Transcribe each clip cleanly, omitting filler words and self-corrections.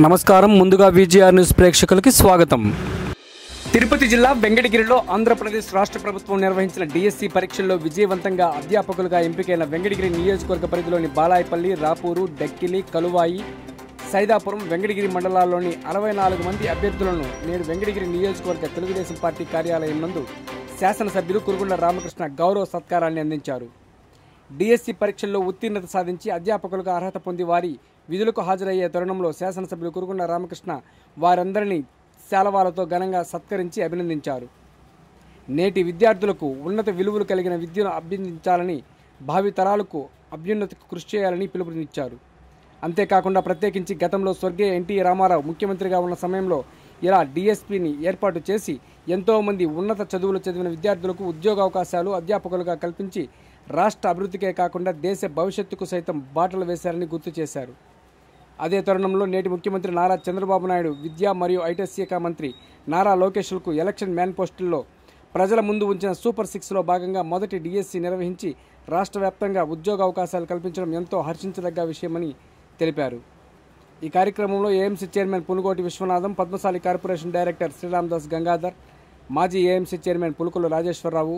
నమస్కారం. ముందుగా VGR news ప్రేక్షకులకి స్వాగతం. తిరుపతి జిల్లా వెంకటగిరిలో ఆంధ్రప్రదేశ్ రాష్ట్ర ప్రభుత్వం నిర్వహించిన డిఎస్సి పరీక్షల్లో విజయవంతంగా అధ్యాపకులుగా ఎంపికైన వెంకటగిరి నియోజకవర్గ పరిధిలోని బాలాయపల్లి, రాపూరు, డక్కిలి, కలువాయి, సైదాపురం, వెంకటగిరి మండలాల్లోని 64 మంది అభ్యర్థులను నేడు వెంకటగిరి నియోజకవర్గ తెలుగుదేశం పార్టీ కార్యాలయం నందు శాసనసభ్యులు కురుగుండ్ల రామకృష్ణ గౌరవ సత్కారాన్ని అందించారు. డిఎస్సి పరీక్షల్లో ఉత్తీర్ణత సాధించి అధ్యాపకులుగా అర్హత పొంది వారి విధులకు హాజరయ్యే తరుణంలో శాసనసభ్యులు కురుగుండ్ల రామకృష్ణ వారందరినీ శాలవాలతో ఘనంగా సత్కరించి అభినందించారు. నేటి విద్యార్థులకు ఉన్నత విలువలు కలిగిన విద్యను అభ్యసించాలని, భావితరాలకు అభ్యున్నతికి కృషి చేయాలని పిలుపునిచ్చారు. అంతేకాకుండా ప్రత్యేకించి గతంలో స్వర్గీయ ఎన్టీ రామారావు ముఖ్యమంత్రిగా ఉన్న సమయంలో ఇలా డిఎస్పిని ఏర్పాటు చేసి ఎంతోమంది ఉన్నత చదువులు చదివిన విద్యార్థులకు ఉద్యోగావకాశాలు అధ్యాపకులుగా కల్పించి రాష్ట్ర అభివృద్ధికే కాకుండా దేశ భవిష్యత్తుకు సైతం బాటలు వేశారని గుర్తు చేశారు. అదే తరుణంలో నేటి ముఖ్యమంత్రి నారా చంద్రబాబు నాయుడు, విద్యా మరియు ఐటీ శాఖ మంత్రి నారా లోకేష్లకు ఎలక్షన్ మేనిఫెస్టోలో ప్రజల ముందు ఉంచిన సూపర్ 6లో భాగంగా మొదటి డిఎస్సి నిర్వహించి రాష్ట్ర వ్యాప్తంగా ఉద్యోగ అవకాశాలు కల్పించడం ఎంతో హర్షించదగ్గ విషయమని తెలిపారు. ఈ కార్యక్రమంలో AMC chairman Punugoti Viswanatham, Padmasali corporation director Sriramadas Gangadhar, మాజీ AMC chairman Pulukula Rajeswararao,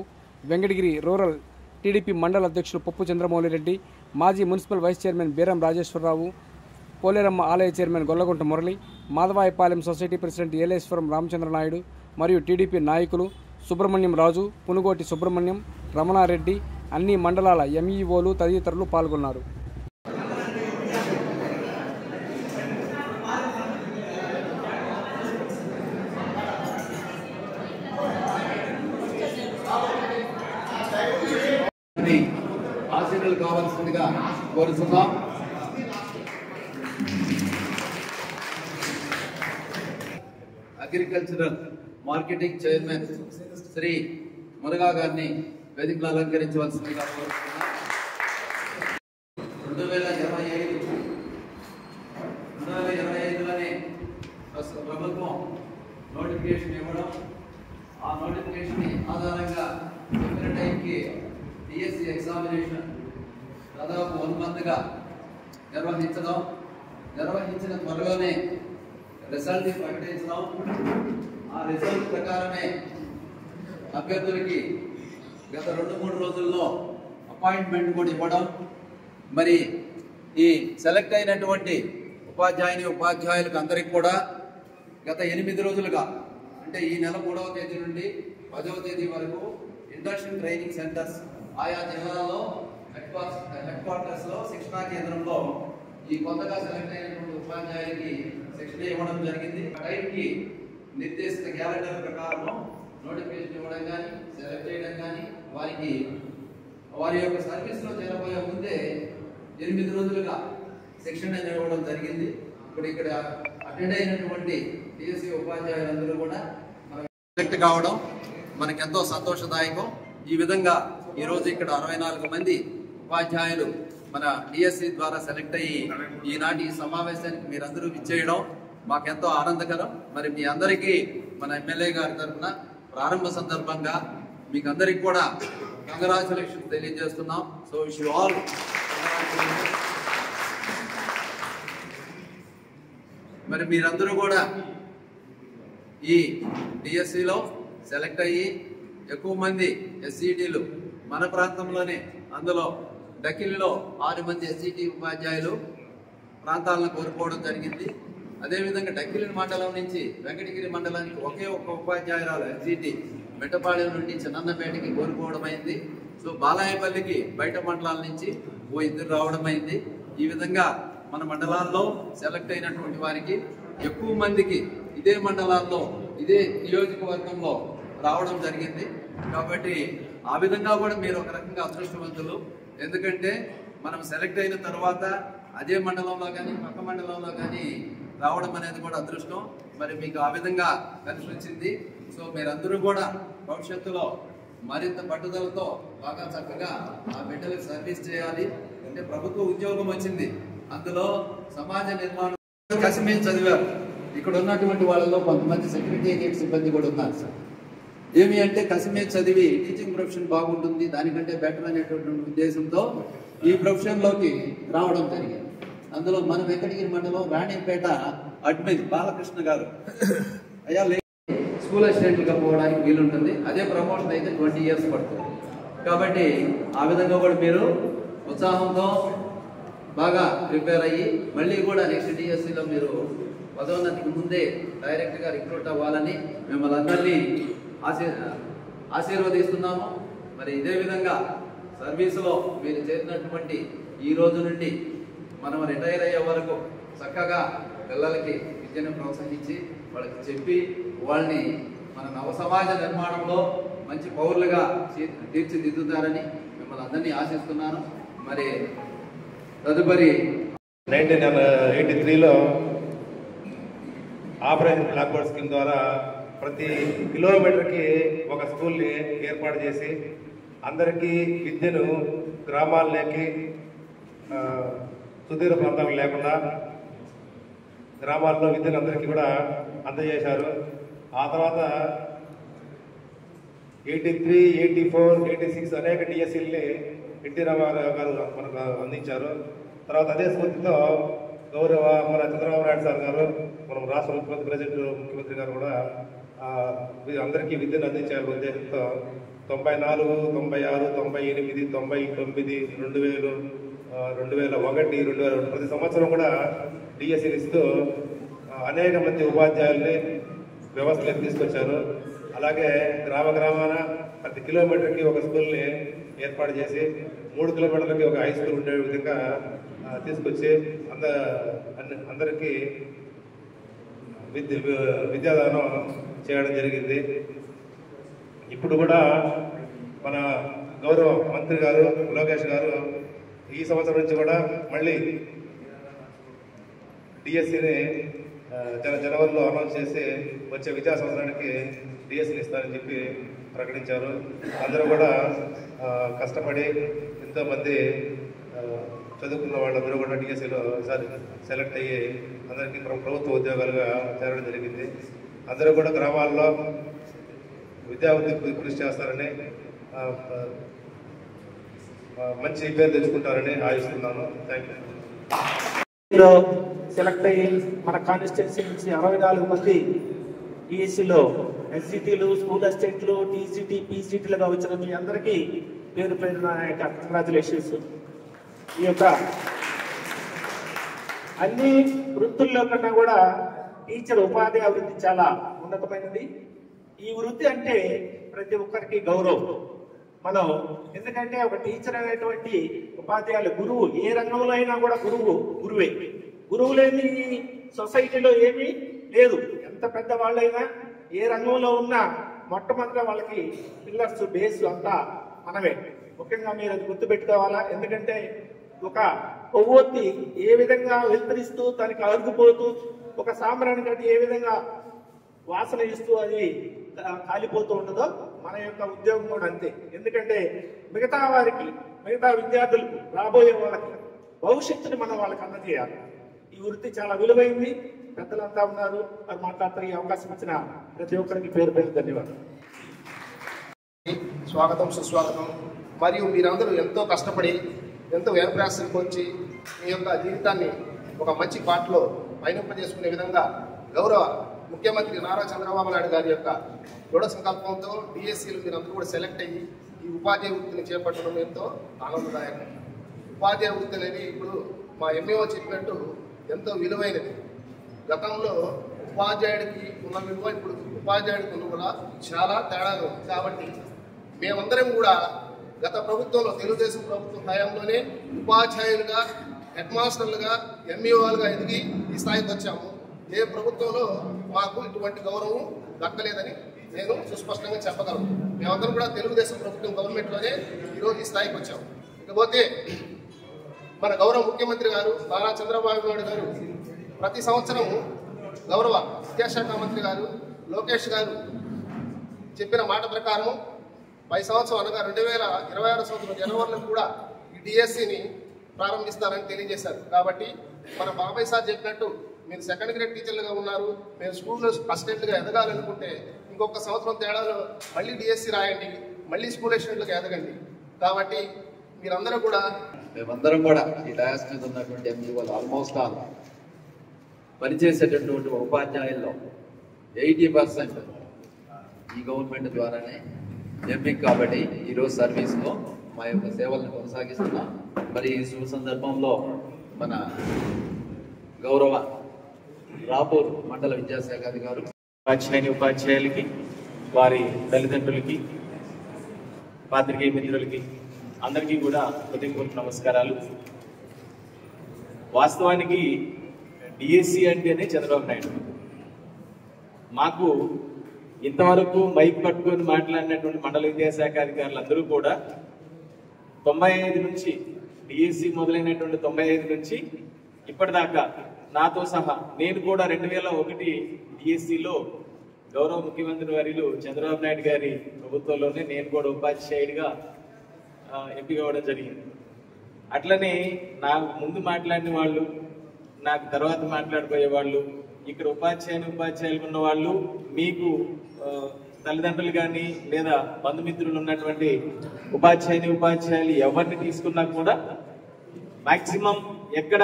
Venkatagiri rural TDP మండల అధ్యక్షులు పప్పు చంద్రమౌళిరెడ్డి, మాజీ municipal vice chairman Beeram Rajeswararao, Poleramma ఆలయ chairman Gollagunta Murali, Madhavayapalem society president Eleswaram Ramachandranaidu మరియు టీడీపీ నాయకులు సుబ్రహ్మణ్యం రాజు, పునుగోటి సుబ్రహ్మణ్యం, రమణారెడ్డి, అన్ని మండలాల ఎంఈఓలు తదితరులు పాల్గొన్నారు. ఆశీర్వాదాలు కావాల్సిందిగా కోరుతున్నాం. Agricultural marketing chairman Shri Muruga గారిని వేదికలు అలంకరించవలసిందిగా కోరుతున్నాం. 2025లోనే ప్రభుత్వం నోటిఫికేషన్ ఇవ్వడం, ఆ నోటిఫికేషన్ ఆధారంగా చెప్పిన టైంకి డిఎస్సి ఎగ్జామినేషన్ దాదాపు 1 మంత్గా నిర్వహించిన త్వరలోనే రిజల్ట్ ప్రకటించడం, ఆ రిజల్ట్ ప్రకారమే అభ్యర్థులకి గత 2-3 రోజుల్లో అపాయింట్మెంట్ కూడా ఇవ్వడం, మరి ఈ సెలెక్ట్ అయినటువంటి ఉపాధ్యాయులకు అందరికి కూడా గత 8 రోజులుగా, అంటే ఈ నెల 3వ తేదీ నుండి 10వ తేదీ వరకు ఇండక్షన్ ట్రైనింగ్ సెంటర్స్ ఆయా జిల్లాల్లో హెడ్ క్వార్టర్స్ లో శిక్షణా కేంద్రంలో ఈ కొత్తగా సెలెక్ట్ అయినటువంటి ఉపాధ్యాయులకి శిక్షణ ఇవ్వడం జరిగింది. టైంకి నిర్దేశిత క్యాలెండర్ ప్రకారం నోటిఫికేషన్ ఇవ్వడం కానీ, సెలెక్ట్ చేయడం కానీ, వారి యొక్క సర్వీస్ లో చేరబోయే ముందే 8 రోజులుగా శిక్షణ ఇవ్వడం జరిగింది. ఇప్పుడు ఇక్కడ అటెండ్ అయినటువంటి డిఎస్సి ఉపాధ్యాయులందరూ కూడా సెలెక్ట్ కావడం మనకెంతో సంతోషదాయకం. ఈ విధంగా ఈరోజు ఇక్కడ 64 మంది ఉపాధ్యాయులు మన డిఎస్సి ద్వారా సెలెక్ట్ అయ్యి ఈనాటి ఈ సమావేశానికి మీరందరూ విచ్చేయడం మాకెంతో ఆనందకరం. మరి మీ అందరికీ మన ఎమ్మెల్యే గారి తరఫున ప్రారంభ సందర్భంగా మీకు అందరికి కూడా కంగ్రాచులేషన్స్ తెలియజేస్తున్నాం. So wish you all. మరి మీరందరూ కూడా ఈ డిఎస్సిలో సెలెక్ట్ అయ్యి ఎక్కువ మంది ఎస్సీటీలు మన ప్రాంతంలోనే, అందులో డకిలిలో 6 మంది ఎస్సీటీ ఉపాధ్యాయులు ప్రాంతాలను కోరుకోవడం జరిగింది. అదేవిధంగా డకిలి మండలం నుంచి వెంకటగిరి మండలానికి ఒకే ఒక్క ఉపాధ్యాయురాలు ఎస్సీటీ మెట్టపాళెం నుండి చిన్నన్నపేటకి కోరుకోవడం అయింది. సో బాలాయపల్లికి బయట మండలాల నుంచి 2 రావడం అయింది. ఈ విధంగా మన మండలాల్లో సెలెక్ట్ అయినటువంటి వారికి ఎక్కువ మందికి ఇదే మండలాల్లో, ఇదే నియోజకవర్గంలో రావడం జరిగింది. కాబట్టి ఆ విధంగా కూడా మీరు ఒక రకంగా అదృష్టవంతులు. ఎందుకంటే మనం సెలెక్ట్ అయిన తర్వాత అదే మండలంలో కానీ, పక్క మండలంలో కానీ రావడం అనేది కూడా అదృష్టం. మరి మీకు ఆ విధంగా కలిసి వచ్చింది. సో మీరందరూ కూడా భవిష్యత్తులో మరింత పట్టుదలతో బాగా చక్కగా ఆ బిడ్డలకు సర్వీస్ చేయాలి. అంటే ప్రభుత్వ ఉద్యోగం వచ్చింది, అందులో సమాజ నిర్మాణం కసిమీద చదివారు. ఇక్కడ ఉన్నటువంటి వాళ్ళలో కొంతమంది సెక్రటేరియట్ సిబ్బంది కూడా ఉన్నారు సార్. ఏమి అంటే కసిమీద చదివి టీచింగ్ ప్రొఫెషన్ బాగుంటుంది, దానికంటే బెటర్ అనేటువంటి ఉద్దేశంతో ఈ ప్రొఫెషన్లోకి రావడం జరిగింది. అందులో మన వెంకటగిరి మండలం రాణిపేట అడ్మిన్ బాలకృష్ణ గారు అయ్యా స్కూల్ అసిస్టెంట్గా పోవడానికి వీలుంటుంది. అదే ప్రమోషన్ అయితే 20 years పడుతుంది. కాబట్టి ఆ విధంగా కూడా మీరు ఉత్సాహంతో బాగా ప్రిపేర్ అయ్యి మళ్ళీ కూడా నెక్స్ట్ డిఎస్సిలో మీరు పదోన్నతికి ముందే డైరెక్ట్గా రిక్రూట్ అవ్వాలని మిమ్మల్ని అందరినీ ఆశీర్వదిస్తున్నాము. మరి ఇదే విధంగా సర్వీసులో మీరు చేరినటువంటి ఈ రోజు నుండి మనం రిటైర్ అయ్యే వరకు చక్కగా పిల్లలకి విద్యను ప్రోత్సహించి వాళ్ళకి చెప్పి వాళ్ళని మన నవ సమాజ నిర్మాణంలో మంచి పౌరులుగా తీర్చిదిద్దుతారని మిమ్మల్ని అందరినీ ఆశిస్తున్నాను. మరి తదుపరి 1983లో ఆపరేషన్ బ్లాక్ బోర్డ్ స్కీమ్ ద్వారా ప్రతి కిలోమీటర్కి ఒక స్కూల్ని ఏర్పాటు చేసి అందరికీ విద్యను గ్రామాల్లోకి సుదూర ప్రాంతాలకు లేకుండా గ్రామాల్లో విద్యను అందరికీ కూడా అందజేశారు. ఆ తర్వాత 83, 84, 86 అనేక డిఎస్సీలని ఎన్టీ రామారావు గారు మనకు అందించారు. తర్వాత అదే స్ఫూర్తితో గౌరవ మన చంద్రబాబు నాయుడు సార్ గారు, మనం రాష్ట్ర ముఖ్యమంత్రి ప్రెసిడెంట్ ముఖ్యమంత్రి గారు కూడా అందరికీ విద్యను అందించారు ఉద్దేశంతో 94, 96, 98, 99, 2000, 2001, 2002 ప్రతి సంవత్సరం కూడా డిఎస్సీలు ఇస్తూ అనేక మంది ఉపాధ్యాయుల్ని వ్యవస్థలోకి తీసుకొచ్చారు. అలాగే గ్రామాన ప్రతి కిలోమీటర్కి ఒక స్కూల్ని ఏర్పాటు చేసి 3 కిలోమీటర్లకి ఒక హై స్కూల్ ఉండే విధంగా తీసుకొచ్చి అందరికీ విద్యాదానం చేయడం జరిగింది. ఇప్పుడు కూడా మన గౌరవ మంత్రి గారు లోకేష్ గారు ఈ సంవత్సరం నుంచి కూడా మళ్ళీ డిఎస్సిని జనవరిలో అనౌన్స్ చేసి వచ్చే విద్యా సంవత్సరానికి డిఎస్సిని ఇస్తారని చెప్పి ప్రకటించారు. అందరూ కూడా కష్టపడి ఎంతోమంది చదువుకున్న వాళ్ళందరూ కూడా డిఎస్సిలో ఈసారి సెలెక్ట్ అయ్యి అందరికీ ప్రభుత్వ ఉద్యోగాలుగా చేరడం జరిగింది. అందరూ కూడా గ్రామాల్లో విద్యాభివృద్ధికి కృషి చేస్తారని మంచి పేరు తెచ్చుకుంటారని ఆశిస్తున్నాను. Thank you. సెలెక్ట్ అయ్యి మన కాన్స్టిట్యున్సీ నుంచి 64 మంది ఈఎస్సీలో ఎస్సీటీలు, స్కూల్ అసిస్టెంట్లు, టీసీటీ, పీసీటీలుగా వచ్చిన మీ అందరికీ పేరు పేరున కంగ్రాచులేషన్స్. ఈ యొక్క అన్ని వృత్తుల్లో కన్నా కూడా టీచర్ ఉపాధి అభివృద్ధి చాలా ఉన్నతమైనది. ఈ వృత్తి అంటే ప్రతి ఒక్కరికి గౌరవం. మనం ఎందుకంటే ఒక టీచర్ అనేటువంటి ఉపాధ్యాయులు గురువు, ఏ రంగంలో అయినా కూడా గురువే. గురువు లేని సొసైటీలో ఏమీ లేదు. ఎంత పెద్ద వాళ్ళైనా ఏ రంగంలో ఉన్నా మొట్టమొదట వాళ్ళకి పిల్లర్స్, బేస్ అంతా మనమే. ముఖ్యంగా మీరు అది గుర్తుపెట్టుకోవాలా. ఎందుకంటే ఒక కొవ్వొత్తి ఏ విధంగా వెలుతురిస్తూ తనకి అరుగుపోతూ ఒక సాంబ్రాణి కట్టి ఏ విధంగా వాసన ఇస్తూ అది కాలిపోతూ ఉండదో మన యొక్క ఉద్యోగం కూడా అంతే. ఎందుకంటే మిగతా వారికి, మిగతా విద్యార్థులకు, రాబోయే వాళ్ళకి భవిష్యత్తుని మనం వాళ్ళకి అందజేయాలి. ఈ వృత్తి చాలా విలువైంది. పెద్దలంతా ఉన్నారు, వారు మాట్లాడతారు. ఈ అవకాశం ఇచ్చిన ప్రతి ఒక్కరికి పేరు పేరు ధన్యవాదాలు. స్వాగతం, సుస్వాగతం. మరియు మీరందరూ ఎంతో కష్టపడి, ఎంతో వ్యయప్రయాసాలకు వచ్చి మీ యొక్క జీవితాన్ని ఒక మంచి పాటలో పయనింపజేసుకునే విధంగా గౌరవ ముఖ్యమంత్రి నారా చంద్రబాబు నాయుడు గారి యొక్క దృఢ సంకల్పంతో డిఎస్సీలు మీరందరూ కూడా సెలెక్ట్ అయ్యి ఈ ఉపాధ్యాయ వృత్తిని చేపట్టడం ఎంతో ఆనందదాయకం. ఉపాధ్యాయ వృత్తి అనేది ఇప్పుడు మా ఎంఈఓ చెప్పినట్టు ఎంతో విలువైనది. గతంలో ఉపాధ్యాయుడికి ఉన్న విలువ ఇప్పుడు ఉపాధ్యాయుడికి ఉన్న కూడా చాలా తేడాగా ఉంది. కాబట్టి మేమందరం కూడా గత ప్రభుత్వంలో, తెలుగుదేశం ప్రభుత్వం హయాంలోనే ఉపాధ్యాయులుగా, హెడ్ మాస్టర్లుగా, ఎంఈఓలుగా ఎదిగి ఈ స్థాయికి వచ్చాము. ఏ ప్రభుత్వంలో మాకు ఇటువంటి గౌరవం దక్కలేదని నేను సుస్పష్టంగా చెప్పగలను. మేమందరం కూడా తెలుగుదేశం ప్రభుత్వం గవర్నమెంట్లోనే ఈరోజు ఈ స్థాయికి వచ్చాము. ఇకపోతే మన గౌరవ ముఖ్యమంత్రి గారు నారా చంద్రబాబు నాయుడు గారు ప్రతి సంవత్సరం గౌరవ విద్యాశాఖ మంత్రి గారు లోకేష్ గారు చెప్పిన మాట ప్రకారం 10 సంవత్సరం అనగా 2026 సంవత్సరం జనవరిలో కూడా ఈ డిఎస్సిని ప్రారంభిస్తారని తెలియజేశారు. కాబట్టి మన బాబాయ్ సార్ చెప్పినట్టు మీరు సెకండ్ గ్రేడ్ టీచర్లుగా ఉన్నారు, మీరు స్కూల్లో అసిస్టెంట్గా ఎదగాలనుకుంటే ఇంకొక సంవత్సరం తేడాలో మళ్ళీ డిఎస్సి రాయండి, మళ్ళీ స్కూల్ అసిస్టెంట్లుగా ఎదగండి. కాబట్టి మీరందరూ కూడా, మేమందరం కూడా ఈ డయాస్ మీద ఉన్నటువంటి ఎంఈఓలు ఆల్మోస్ట్ ఆల్ పనిచేసేటటువంటి ఉపాధ్యాయుల్లో 80% ఈ గవర్నమెంట్ ద్వారానే ఎంపిక కాబట్టి ఈరోజు సర్వీస్లో మా యొక్క సేవలను కొనసాగిస్తున్నాం. మరి ఈ శుభ సందర్భంలో మన గౌరవ రాపూర్ మండల విద్యాశాఖ అధికారులు, ఉపాధ్యాయులకి, వారి తల్లిదండ్రులకి, పాత్రికేయ మిత్రులకి అందరికీ కూడా హృదయపూర్వక నమస్కారాలు. వాస్తవానికి డిఎస్సి అంటేనే చంద్రబాబు నాయుడు. మాకు ఇంతవరకు మైక్ పట్టుకొని మాట్లాడినటువంటి మండల విద్యాశాఖ అధికారులు అందరూ కూడా 95 నుంచి డిఎస్సి మొదలైనటువంటి 95 నుంచి ఇప్పటిదాకా నాతో సహా నేను కూడా 2001 డిఎస్సిలో గౌరవ ముఖ్యమంత్రి వర్యులు చంద్రబాబు నాయుడు గారి ప్రభుత్వంలోనే నేను కూడా ఉపాధ్యాయుడిగా ఎంపిక అవ్వడం జరిగింది. అట్లనే నాకు ముందు మాట్లాడిన వాళ్ళు, నాకు తర్వాత మాట్లాడిపోయే వాళ్ళు, ఇక్కడ ఉపాధ్యాయులు ఉన్న వాళ్ళు, మీకు తల్లిదండ్రులు కానీ లేదా బంధుమిత్రులు ఉన్నటువంటి ఉపాధ్యాయులు ఎవరిని తీసుకున్నా కూడా మాక్సిమం ఎక్కడ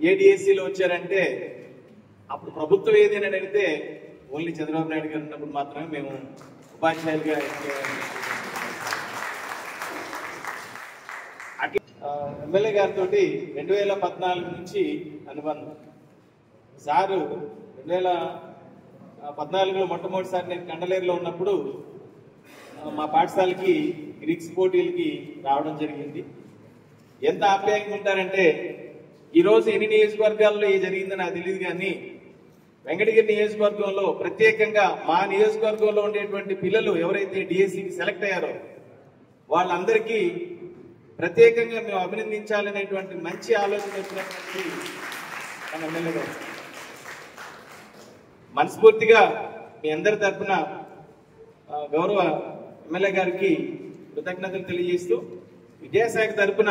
ఏడిఎస్సీలో వచ్చారంటే అప్పుడు ప్రభుత్వం ఏదైనా అడిగితే ఓన్లీ చంద్రబాబు నాయుడు గారు ఉన్నప్పుడు మాత్రమే మేము ఉపాధ్యాయులుగా అట్లా ఎమ్మెల్యే గారితో 2014 నుంచి అనుబంధం. సారు 2014లో మొట్టమొదటిసారి నేను కండలేరులో ఉన్నప్పుడు మా పాఠశాలకి గ్రీక్స్ పోటీలకి రావడం జరిగింది. ఎంత ఆప్యాయంగా ఉంటారంటే ఈరోజు ఎన్ని నియోజకవర్గాల్లో ఏ జరిగిందని నాకు తెలియదు, కానీ వెంకటగిరి నియోజకవర్గంలో ప్రత్యేకంగా మా నియోజకవర్గంలో ఉండేటువంటి పిల్లలు ఎవరైతే డిఎస్సికి సెలెక్ట్ అయ్యారో వాళ్ళందరికీ ప్రత్యేకంగా మేము అభినందించాలనేటువంటి మంచి ఆలోచన వచ్చినటువంటి మన ఎమ్మెల్యే గారు. మనస్ఫూర్తిగా మీ అందరి తరఫున గౌరవ ఎమ్మెల్యే గారికి కృతజ్ఞతలు తెలియజేస్తూ, విద్యాశాఖ తరఫున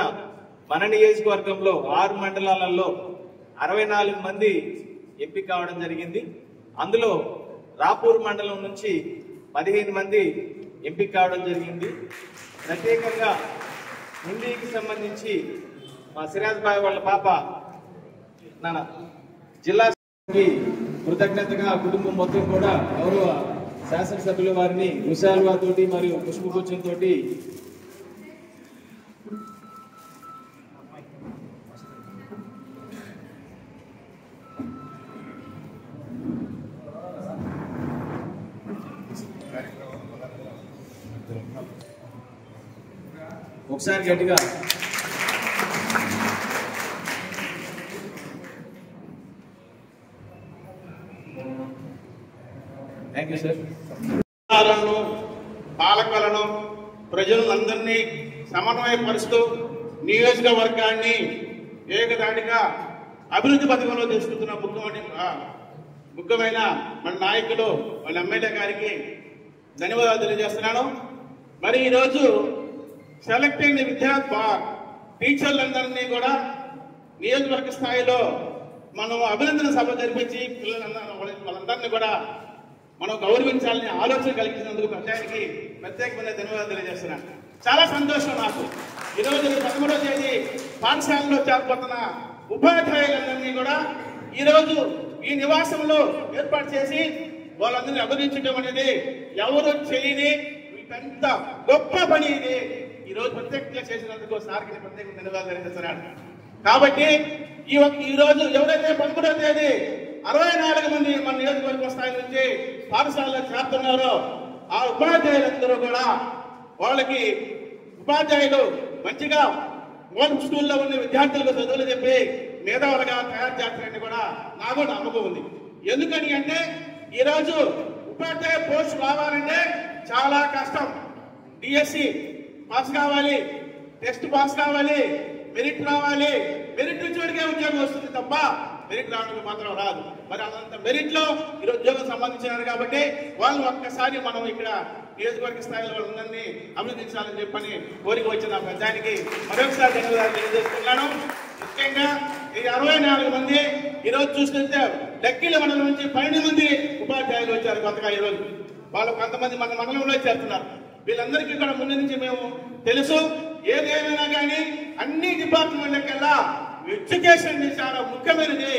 మన నియోజకవర్గంలో 6 మండలాలలో 64 మంది ఎంపిక కావడం జరిగింది. అందులో రాపూర్ మండలం నుంచి 15 మంది ఎంపిక కావడం జరిగింది. ప్రత్యేకంగా హిందీకి సంబంధించి మా సిరాజ్ బాయ్ వాళ్ళ పాప నాన్న జిల్లా కృతజ్ఞతగా కుటుంబం మొత్తం కూడా గౌరవ శాసనసభ్యుల వారిని విశాల్వా తోటి మరియు పుష్పగుచ్చం తోటి ఒకసారి గట్టిగా థ్యాంక్ యూ సార్. పాలకులను ప్రజలందరినీ సమన్వయపరుస్తూ నియోజకవర్గాన్ని ఏకదాటిగా అభివృద్ధి పథకంలో తీసుకుంటున్న ముఖ్యమైన మన నాయకులు మన ఎమ్మెల్యే గారికి ధన్యవాదాలు తెలియజేస్తున్నాను. మరి ఈరోజు సెలెక్ట్ అయిన టీచర్లందరినీ కూడా నియోజకవర్గ స్థాయిలో మనం అభినందన సభ జరిపించి వాళ్ళందరినీ కూడా మనం గౌరవించాలని ఆలోచన కలిగించినందుకు ప్రత్యేకమైన ధన్యవాదాలు తెలియజేస్తున్నాను. చాలా సంతోషం నాకు. ఈరోజు 13వ తేదీ పాఠశాలలో చేరిపోతున్న ఉపాధ్యాయులందరినీ కూడా ఈరోజు ఈ నివాసంలో ఏర్పాటు చేసి వాళ్ళందరినీ అభినందించడం అనేది ఎవరు చేయని పెద్ద గొప్ప పని. ఇది ఈరోజు ప్రత్యేకంగా చేసినందుకు సార్కి ప్రత్యేక ధన్యవాదాలు తెలియజేస్తున్నాను. కాబట్టి ఈ రోజు ఎవరైతే 11వ తేదీ 64 మంది మన నియోజకవర్గ స్థాయి నుంచి పాఠశాలలో చేరుతున్నారో ఆ ఉపాధ్యాయులందరూ కూడా వాళ్ళకి ఉపాధ్యాయులు మంచిగా గవర్నమెంట్ స్కూల్లో ఉన్న విద్యార్థులకు చదువులు చెప్పి మేధావులుగా తయారు చేస్తారని కూడా నాకు నమ్మకం ఉంది. ఎందుకని అంటే ఈరోజు ఉపాధ్యాయ పోస్ట్ రావాలంటే చాలా కష్టం. డిఎస్సి పాస్ కావాలి, టెస్ట్ పాస్ కావాలి, మెరిట్ రావాలి. మెరిట్ వచ్చేవాడికే ఉద్యోగం వస్తుంది తప్ప మెరిట్ రావడానికి మాత్రం రాదు. మరి అంత మెరిట్ లో ఈరోజు ఉద్యోగం సంబంధించినారు కాబట్టి వాళ్ళు ఒక్కసారి మనం ఇక్కడ నియోజకవర్గ స్థాయిలో వాళ్ళందరినీ అభినందించాలని చెప్పని కోరిక వచ్చిన ప్రజానికి మరొకసారి ధన్యవాదాలు తెలియజేస్తున్నాను. ముఖ్యంగా ఈ 64 మంది ఈరోజు చూస్తుంటే డక్కిల మండలం నుంచి 12 మంది ఉపాధ్యాయులు వచ్చారు కొత్తగా. ఈరోజు వాళ్ళు కొంతమంది మన మండలంలో చేరుతున్నారు. వీళ్ళందరికీ కూడా ముందు నుంచి మేము తెలుసు. ఏదేమైనా కానీ అన్ని డిపార్ట్మెంట్లకల్లా ఎడ్యుకేషన్ చాలా ముఖ్యమైనది.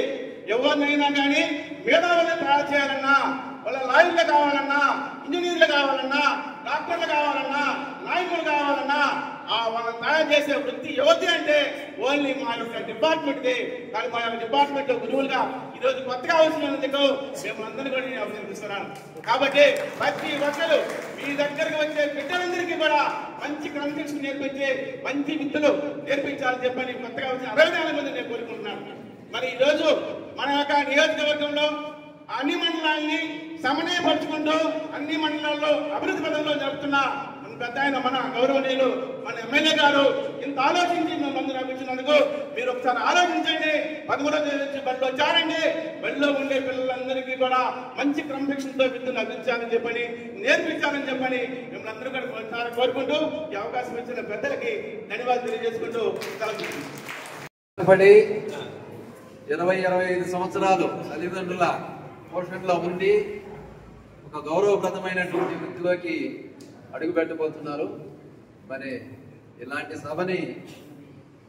ఎవరినైనా కానీ మేధావులను తయారు చేయాలన్నా, వాళ్ళ లాయర్లు కావాలన్నా, ఇంజనీర్లు కావాలన్నా, డాక్టర్లు కావాలన్నా, నాయకులు కావాలన్నా వాళ్ళని తయారు చేసే వృత్తి ఎవరిది అంటే ఓన్లీ మా యొక్క డిపార్ట్మెంట్ది. కానీ మా యొక్క డిపార్ట్మెంట్ గురువులుగా ఈరోజు కొత్తగా వచ్చినందుకు మేము అందరినీ కూడా నేను అభినందిస్తున్నాను. కాబట్టి ప్రతి ఒక్కరు మీ దగ్గరకు వచ్చే బిడ్డలందరికీ కూడా మంచి క్రమశిక్షణ నేర్పించి మంచి విద్యలు నేర్పించాలని చెప్పని కొత్తగా వచ్చిన 64 మంది నేను కోరుకుంటున్నాను. మరి ఈరోజు మన యొక్క నియోజకవర్గంలో అన్ని మండలాన్ని సమన్వయపరుచుకుంటూ అన్ని మండలాల్లో అభివృద్ధి పదంలో జరుపుతున్న పెద్ద ఆయన మన గౌరవనీయులు మన ఎమ్మెల్యే గారు ఇంత ఆలోచించి మేము అందరూ అభినందించినందుకు మీరు ఒకసారి ఆలోచించండి. 13వ తేదీ నుంచి బడిలో వచ్చారండి, బడిలో ఉండే పిల్లలందరికీ కూడా మంచి క్రమశిక్షణతో విద్యను అందించాలని చెప్పని, నేర్పించాలని చెప్పని మిమ్మల్ని అందరూ కూడా ఒకసారి కోరుకుంటూ ఈ అవకాశం ఇచ్చిన పెద్దలకి ధన్యవాదాలు తెలియజేసుకుంటూ 20-25 సంవత్సరాలు తల్లిదండ్రుల పోషణలో ఉండి ఒక గౌరవప్రదమైనటువంటి వృత్తిలోకి అడుగు పెట్టబోతున్నారు. మరి ఇలాంటి సభని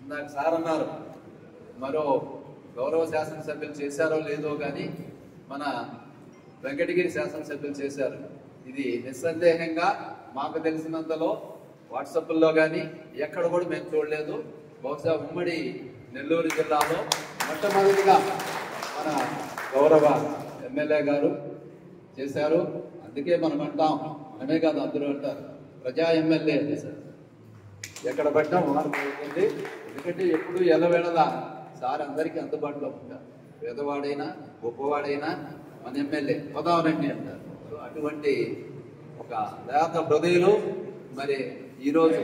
ఇందాక సార్ అన్నారు, మరో గౌరవ శాసనసభ్యులు చేశారో లేదో కానీ మన వెంకటగిరి శాసనసభ్యులు చేశారు. ఇది నిస్సందేహంగా మాకు తెలిసినంతలో వాట్సాప్లో కానీ ఎక్కడ కూడా మేము చూడలేదు. బహుశా ఉమ్మడి నెల్లూరు జిల్లాలో మొట్టమొదటిగా మన గౌరవ ఎమ్మెల్యే గారు చేశారు. అందుకే మనం అంటాం, మనమే కాదు అందరూ అంటారు, ప్రజా ఎమ్మెల్యే చేశారు. ఎక్కడ పట్టాం ఉంటుంది. ఎందుకంటే ఎప్పుడు ఎల్లవేళలా సార్ అందరికీ అందుబాటులో ఉంటారు. పేదవాడైనా గొప్పవాడైనా మన ఎమ్మెల్యే పదావనండి అంటారు. అటువంటి ఒక దయాత హృదయులు మరి ఈరోజు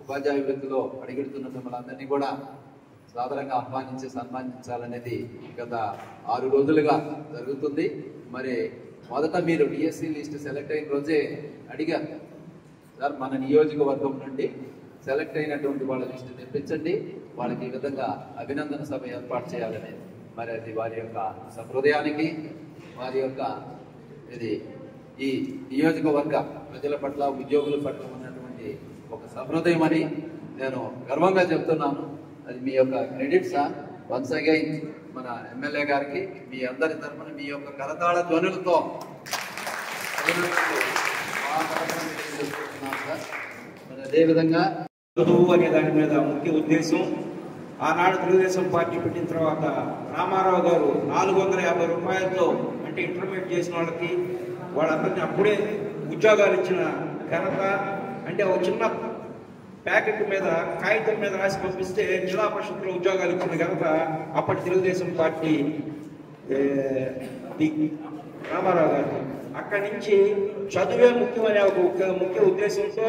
ఉపాధ్యాయ వృత్తిలో అడిగెడుతున్న మిమ్మల్ని అందరినీ కూడా సాధారణంగా ఆహ్వానించి సన్మానించాలనేది గత 6 రోజులుగా జరుగుతుంది. మరి మొదట మీరు డిఎస్సి లిస్ట్ సెలెక్ట్ అయిన రోజే అడిగారు, సార్ మన నియోజకవర్గం నుండి సెలెక్ట్ అయినటువంటి వాళ్ళ లిస్ట్ తెప్పించండి, వాళ్ళకి ఈ విధంగా అభినందన సభ ఏర్పాటు చేయాలనేది. మరి అది వారి యొక్క సహృదయానికి, వారి యొక్క ఇది ఈ నియోజకవర్గ ప్రజల పట్ల, ఉద్యోగుల పట్ల ఉన్నటువంటి ఒక సహృదయం అని నేను గర్వంగా చెప్తున్నాను. అది మీ యొక్క క్రెడిట్ సార్. వన్స్ అగైన్ మన ఎమ్మెల్యే గారికి మీ అందరి తరఫున మీ యొక్క కరతాళ ధ్వనులతో అదేవిధంగా చదువు అనే దాని మీద ముఖ్య ఉద్దేశం, ఆనాడు తెలుగుదేశం పార్టీ పెట్టిన తర్వాత రామారావు గారు 450 రూపాయలతో అంటే ఇంటర్మీడియట్ చేసిన వాళ్ళకి వాళ్ళందరినీ అప్పుడే ఉద్యోగాలు ఇచ్చిన ఘనత. అంటే ఒక చిన్న ప్యాకెట్ మీద కాగితం మీద రాసి పంపిస్తే జిల్లా పరిషత్లో ఉద్యోగాలు ఇచ్చిన ఘనత అప్పటి తెలుగుదేశం పార్టీ రామారావు గారు. అక్కడి నుంచి చదువే ముఖ్యమనే ఒక ముఖ్య ఉద్దేశంతో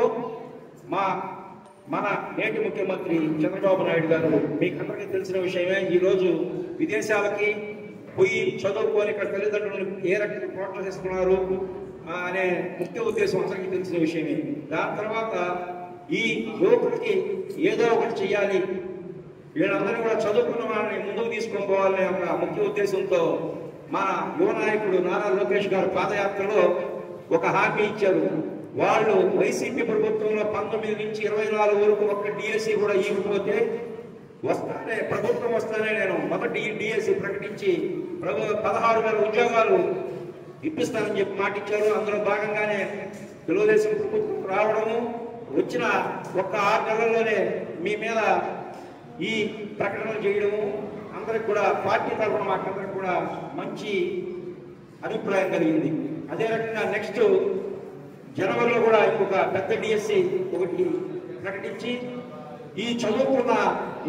మన నేటి ముఖ్యమంత్రి చంద్రబాబు నాయుడు గారు, మీకందరికీ తెలిసిన విషయమే, ఈరోజు విదేశాలకి పోయి చదువుకొని ఇక్కడ తల్లిదండ్రులను ఏ రకంగా ప్రోత్సహిస్తున్నారు అనే ముఖ్య ఉద్దేశం అందరికీ తెలిసిన విషయమే. దాని తర్వాత ఈ యువకుడికి ఏదో ఒకటి చెయ్యాలి, వీళ్ళందరూ కూడా చదువుకున్న వాళ్ళని ముందుకు తీసుకొని పోవాలనే ఒక ముఖ్య ఉద్దేశంతో మన యువ నాయకుడు నారా లోకేష్ గారు పాదయాత్రలో ఒక హామీ ఇచ్చారు. వాళ్ళు వైసీపీ ప్రభుత్వంలో 19 నుంచి 24 వరకు ఒక్క డిఎస్సి కూడా ఇవ్వకపోతే ప్రభుత్వం వస్తానే నేను మొదటి డిఎస్సి ప్రకటించి 16,000 ఉద్యోగాలు ఇప్పిస్తానని చెప్పి మాట ఇచ్చారు. అందులో భాగంగానే తెలుగుదేశం ప్రభుత్వం రావడము, వచ్చిన ఒక్క 6 నెలల్లోనే మీ మీద ఈ ప్రకటన చేయడము అందరికి కూడా పార్టీ తరఫున మాకందరికి కూడా మంచి అభిప్రాయం కలిగింది. అదే రకంగా నెక్స్ట్ జనవరిలో కూడా ఇంకొక పెద్ద డిఎస్సి ఒకటి ప్రకటించి ఈ చదువుకున్న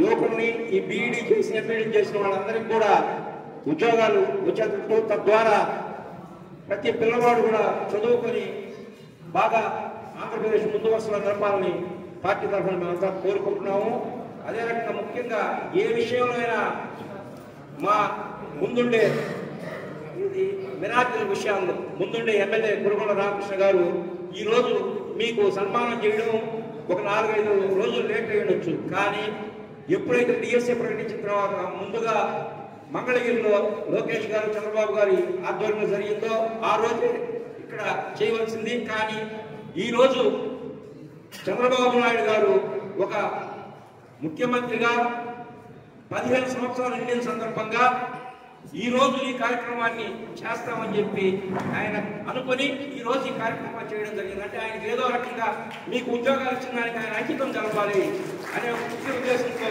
యువకుల్ని, ఈ బీఈడీ చేసిన ఎంపీడీ చేసిన వాళ్ళందరికీ కూడా ఉద్యోగాలు వచ్చేటట్టు, తద్వారా ప్రతి పిల్లవాడు కూడా చదువుకొని బాగా ఆంధ్రప్రదేశ్ ముందు వరుసలో నిలపాలని పార్టీ తరఫున మేమంతా కోరుకుంటున్నాము. అదే రకంగా ముఖ్యంగా ఏ విషయంలో అయినా మా ముందుండే మిరాకిల్ విషయాల్లో ముందుండే ఎమ్మెల్యే కురుగొండ రామకృష్ణ గారు ఈరోజు మీకు సన్మానం చేయడం ఒక 4-5 రోజులు లేట్ అయ్యొచ్చు. కానీ ఎప్పుడైతే డిఎస్సీ ప్రకటించిన తర్వాత ముందుగా మంగళగిరిలో లోకేష్ గారు, చంద్రబాబు గారి ఆధ్వర్యంలో జరిగిందో ఆ రోజే ఇక్కడ చేయవలసింది. కానీ ఈరోజు చంద్రబాబు నాయుడు గారు ఒక ముఖ్యమంత్రిగా 15 సంవత్సరాలు నిండిన సందర్భంగా ఈ రోజు ఈ కార్యక్రమాన్ని చేస్తామని చెప్పి ఆయన అనుకొని ఈ రోజు ఈ కార్యక్రమాన్ని చేయడం జరిగింది. అంటే ఆయనకి ఏదో రకంగా మీకు ఉద్యోగాలు ఇచ్చిన దానికి ఆయన అంకితం జరపాలి అనే ముఖ్య ఉద్దేశంతో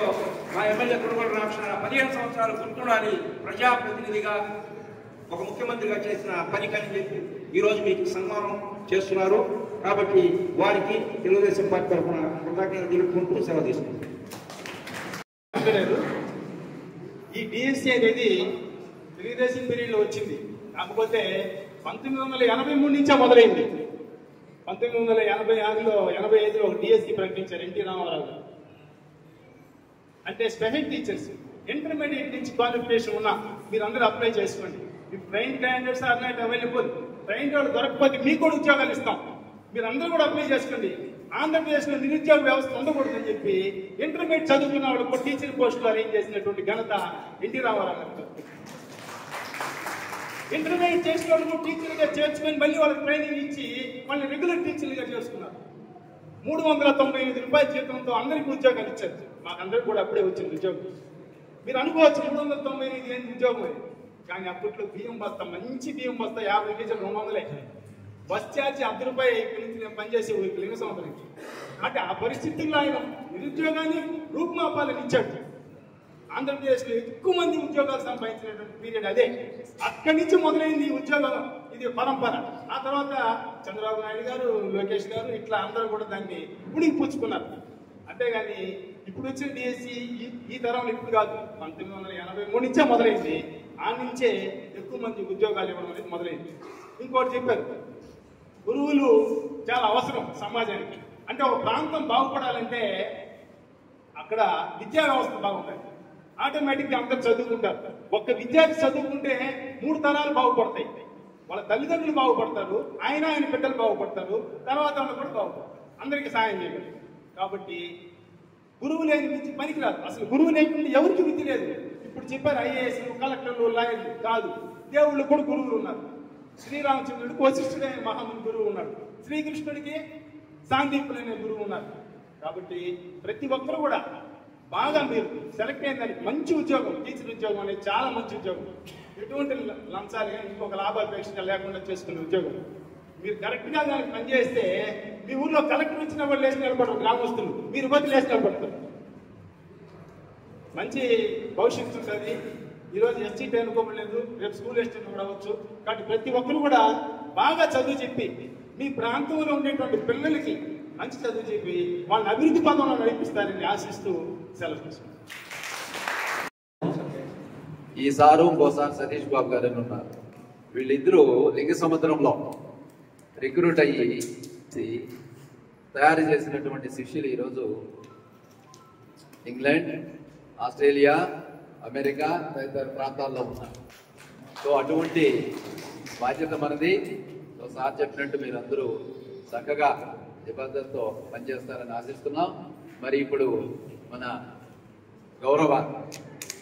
మా ఎమ్మెల్యే కురుగొండ రామకృష్ణ 15 సంవత్సరాలు గుర్తుండాలి ప్రజాప్రతినిధిగా ఒక ముఖ్యమంత్రిగా చేసిన పనికని చెప్పి ఈరోజు మీకు సన్మానం చేస్తున్నారు. కాబట్టి వారికి తెలుగుదేశం పార్టీ తరఫున కృతజ్ఞతలు తెలుపుకుంటూ సెలవు తీసుకుంటారు. ఈ డిఎస్సి అనేది తెలుగుదేశం పీరియడ్లో వచ్చింది. కాకపోతే 1983 నుంచే మొదలైంది. 1986లో 85లో డిఎస్సి ప్రకటించారు ఎన్టీ రామారావు గారు. అంటే స్పెషల్ టీచర్స్ ఇంటర్మీడియట్ నుంచి క్వాలిఫికేషన్ ఉన్నా మీరు అందరూ అప్లై చేసుకోండి. Train candidates are not available. Train వాళ్ళు దొరకకపోతే మీకు కూడా ఉద్యోగాలు ఇస్తాం, మీరు అందరూ కూడా అప్లై చేసుకోండి. ఆంధ్రప్రదేశ్లో నిరుద్యోగ వ్యవస్థ ఉండకూడదని చెప్పి ఇంటర్మీడియట్ చదువుకున్న వాళ్ళకు టీచర్ పోస్టులు అరేంజ్ చేసినటువంటి ఘనత ఎన్టీ రామారావు గారు. ఇంటర్మీడియట్ చేసిన వాళ్ళు టీచర్గా చేర్చుకొని మళ్ళీ వాళ్ళకి ట్రైనింగ్ ఇచ్చి వాళ్ళని రెగ్యులర్ టీచర్లుగా చేసుకున్నారు. 398 రూపాయల జీతంతో అందరికీ ఉద్యోగాలు ఇచ్చారు. మాకందరికి కూడా అప్పుడే వచ్చింది ఉద్యోగం. మీరు అనుకోవచ్చు 398 ఏంటి ఉద్యోగం అని. కానీ అప్పట్లో బియ్యం బస్తా, మంచి బియ్యం బస్తా 50 కేజీలు 200. బస్ ఛార్జీ ₹10 ఇక్కడి నుంచి నేను పనిచేసే లింగ సంవత్సరానికి. అంటే ఆ పరిస్థితుల్లో ఆయన నిరుద్యోగాన్ని రూపుమాపాలని ఇచ్చాడు. ఆంధ్రప్రదేశ్లో ఎక్కువ మంది ఉద్యోగాలు సంపాదించినటువంటి పీరియడ్ అదే. అక్కడి నుంచి మొదలైంది ఈ ఉద్యోగం, ఇది పరంపర. ఆ తర్వాత చంద్రబాబు నాయుడు గారు, లోకేష్ గారు ఇట్లా అందరూ కూడా దాన్ని పుణికి పుచ్చుకున్నారు. అంతేగాని ఇప్పుడు వచ్చిన డిఎస్సి ఈ తరంలో ఇప్పుడు కాదు, 1983 నుంచే మొదలైంది. ఆ నుంచే ఎక్కువ మంది ఉద్యోగాలు ఇవ్వడం అనేది మొదలైంది. ఇంకోటి చెప్పారు, గురువులు చాలా అవసరం సమాజానికి. అంటే ఒక ప్రాంతం బాగుపడాలంటే అక్కడ విద్యా వ్యవస్థ బాగుండాలి. ఆటోమేటిక్గా అందరు చదువుకుంటారు. ఒక్క విద్యార్థి చదువుకుంటే 3 తరాలు బాగుపడతాయి. వాళ్ళ తల్లిదండ్రులు బాగుపడతారు, ఆయన బిడ్డలు బాగుపడతారు, తర్వాత వాళ్ళు కూడా బాగుపడతారు, అందరికీ సాయం చేయగలరు. కాబట్టి గురువు లేని విద్య పనికిరాదు. అసలు గురువు లేకుండా ఎవరికి విద్య లేదు. ఇప్పుడు చెప్పారు ఐఏఎస్, కలెక్టర్లు, లాయర్లు కాదు, దేవుళ్ళు కూడా గురువులు ఉన్నారు. శ్రీరామచంద్రుడికి వశిష్ఠుడు అనే మహాముని గురువు ఉన్నాడు. శ్రీకృష్ణుడికి సాందీపులు అనే గురువు ఉన్నారు. కాబట్టి ప్రతి ఒక్కరు కూడా బాగా మీరు సెలెక్ట్ అయిన దానికి మంచి ఉద్యోగం, టీచర్ ఉద్యోగం అనేది చాలా మంచి ఉద్యోగం. ఎటువంటి లంచాలు కానీ ఇంకొక లాభాపేక్ష లేకుండా చేసుకునే ఉద్యోగం. మీరు కరెక్ట్గా దానికి పనిచేస్తే మీ ఊర్లో కలెక్టర్ వచ్చిన వాళ్ళు లేచి నిలబడరు, గ్రామస్తులు మీరు బతి లేచి నిలబడతారు. మంచి భవిష్యత్తు ఉంటుంది. ఈరోజు ఎస్టీటీ అనుకోవట్లేదు, రేపు స్కూల్ ఎస్టీటీ కూడా అవ్వచ్చు. కాబట్టి ప్రతి ఒక్కరు కూడా బాగా చదువు చెప్పి మీ ప్రాంతంలో ఉండేటువంటి పిల్లలకి మంచి చదువు చెప్పి వాళ్ళని అభివృద్ధి పదంలో నడిపిస్తారని ఆశిస్తూ సెలవు తీసుకుంటారు. ఈసారు ఇంకోసారి సతీష్ బాబు గారు అని ఉన్నారు. వీళ్ళిద్దరూ లింగ సముద్రంలో రిక్రూట్ అయ్యి తయారు చేసినటువంటి శిష్యులు ఈరోజు ఇంగ్లాండ్, ఆస్ట్రేలియా, అమెరికా తదితర ప్రాంతాల్లో ఉన్నారు. సో అటువంటి బాధ్యత మనది. సో సార్ చెప్పినట్టు మీరందరూ చక్కగా నిబద్ధతతో పనిచేస్తారని ఆశిస్తున్నాం. మరి ఇప్పుడు మన గౌరవ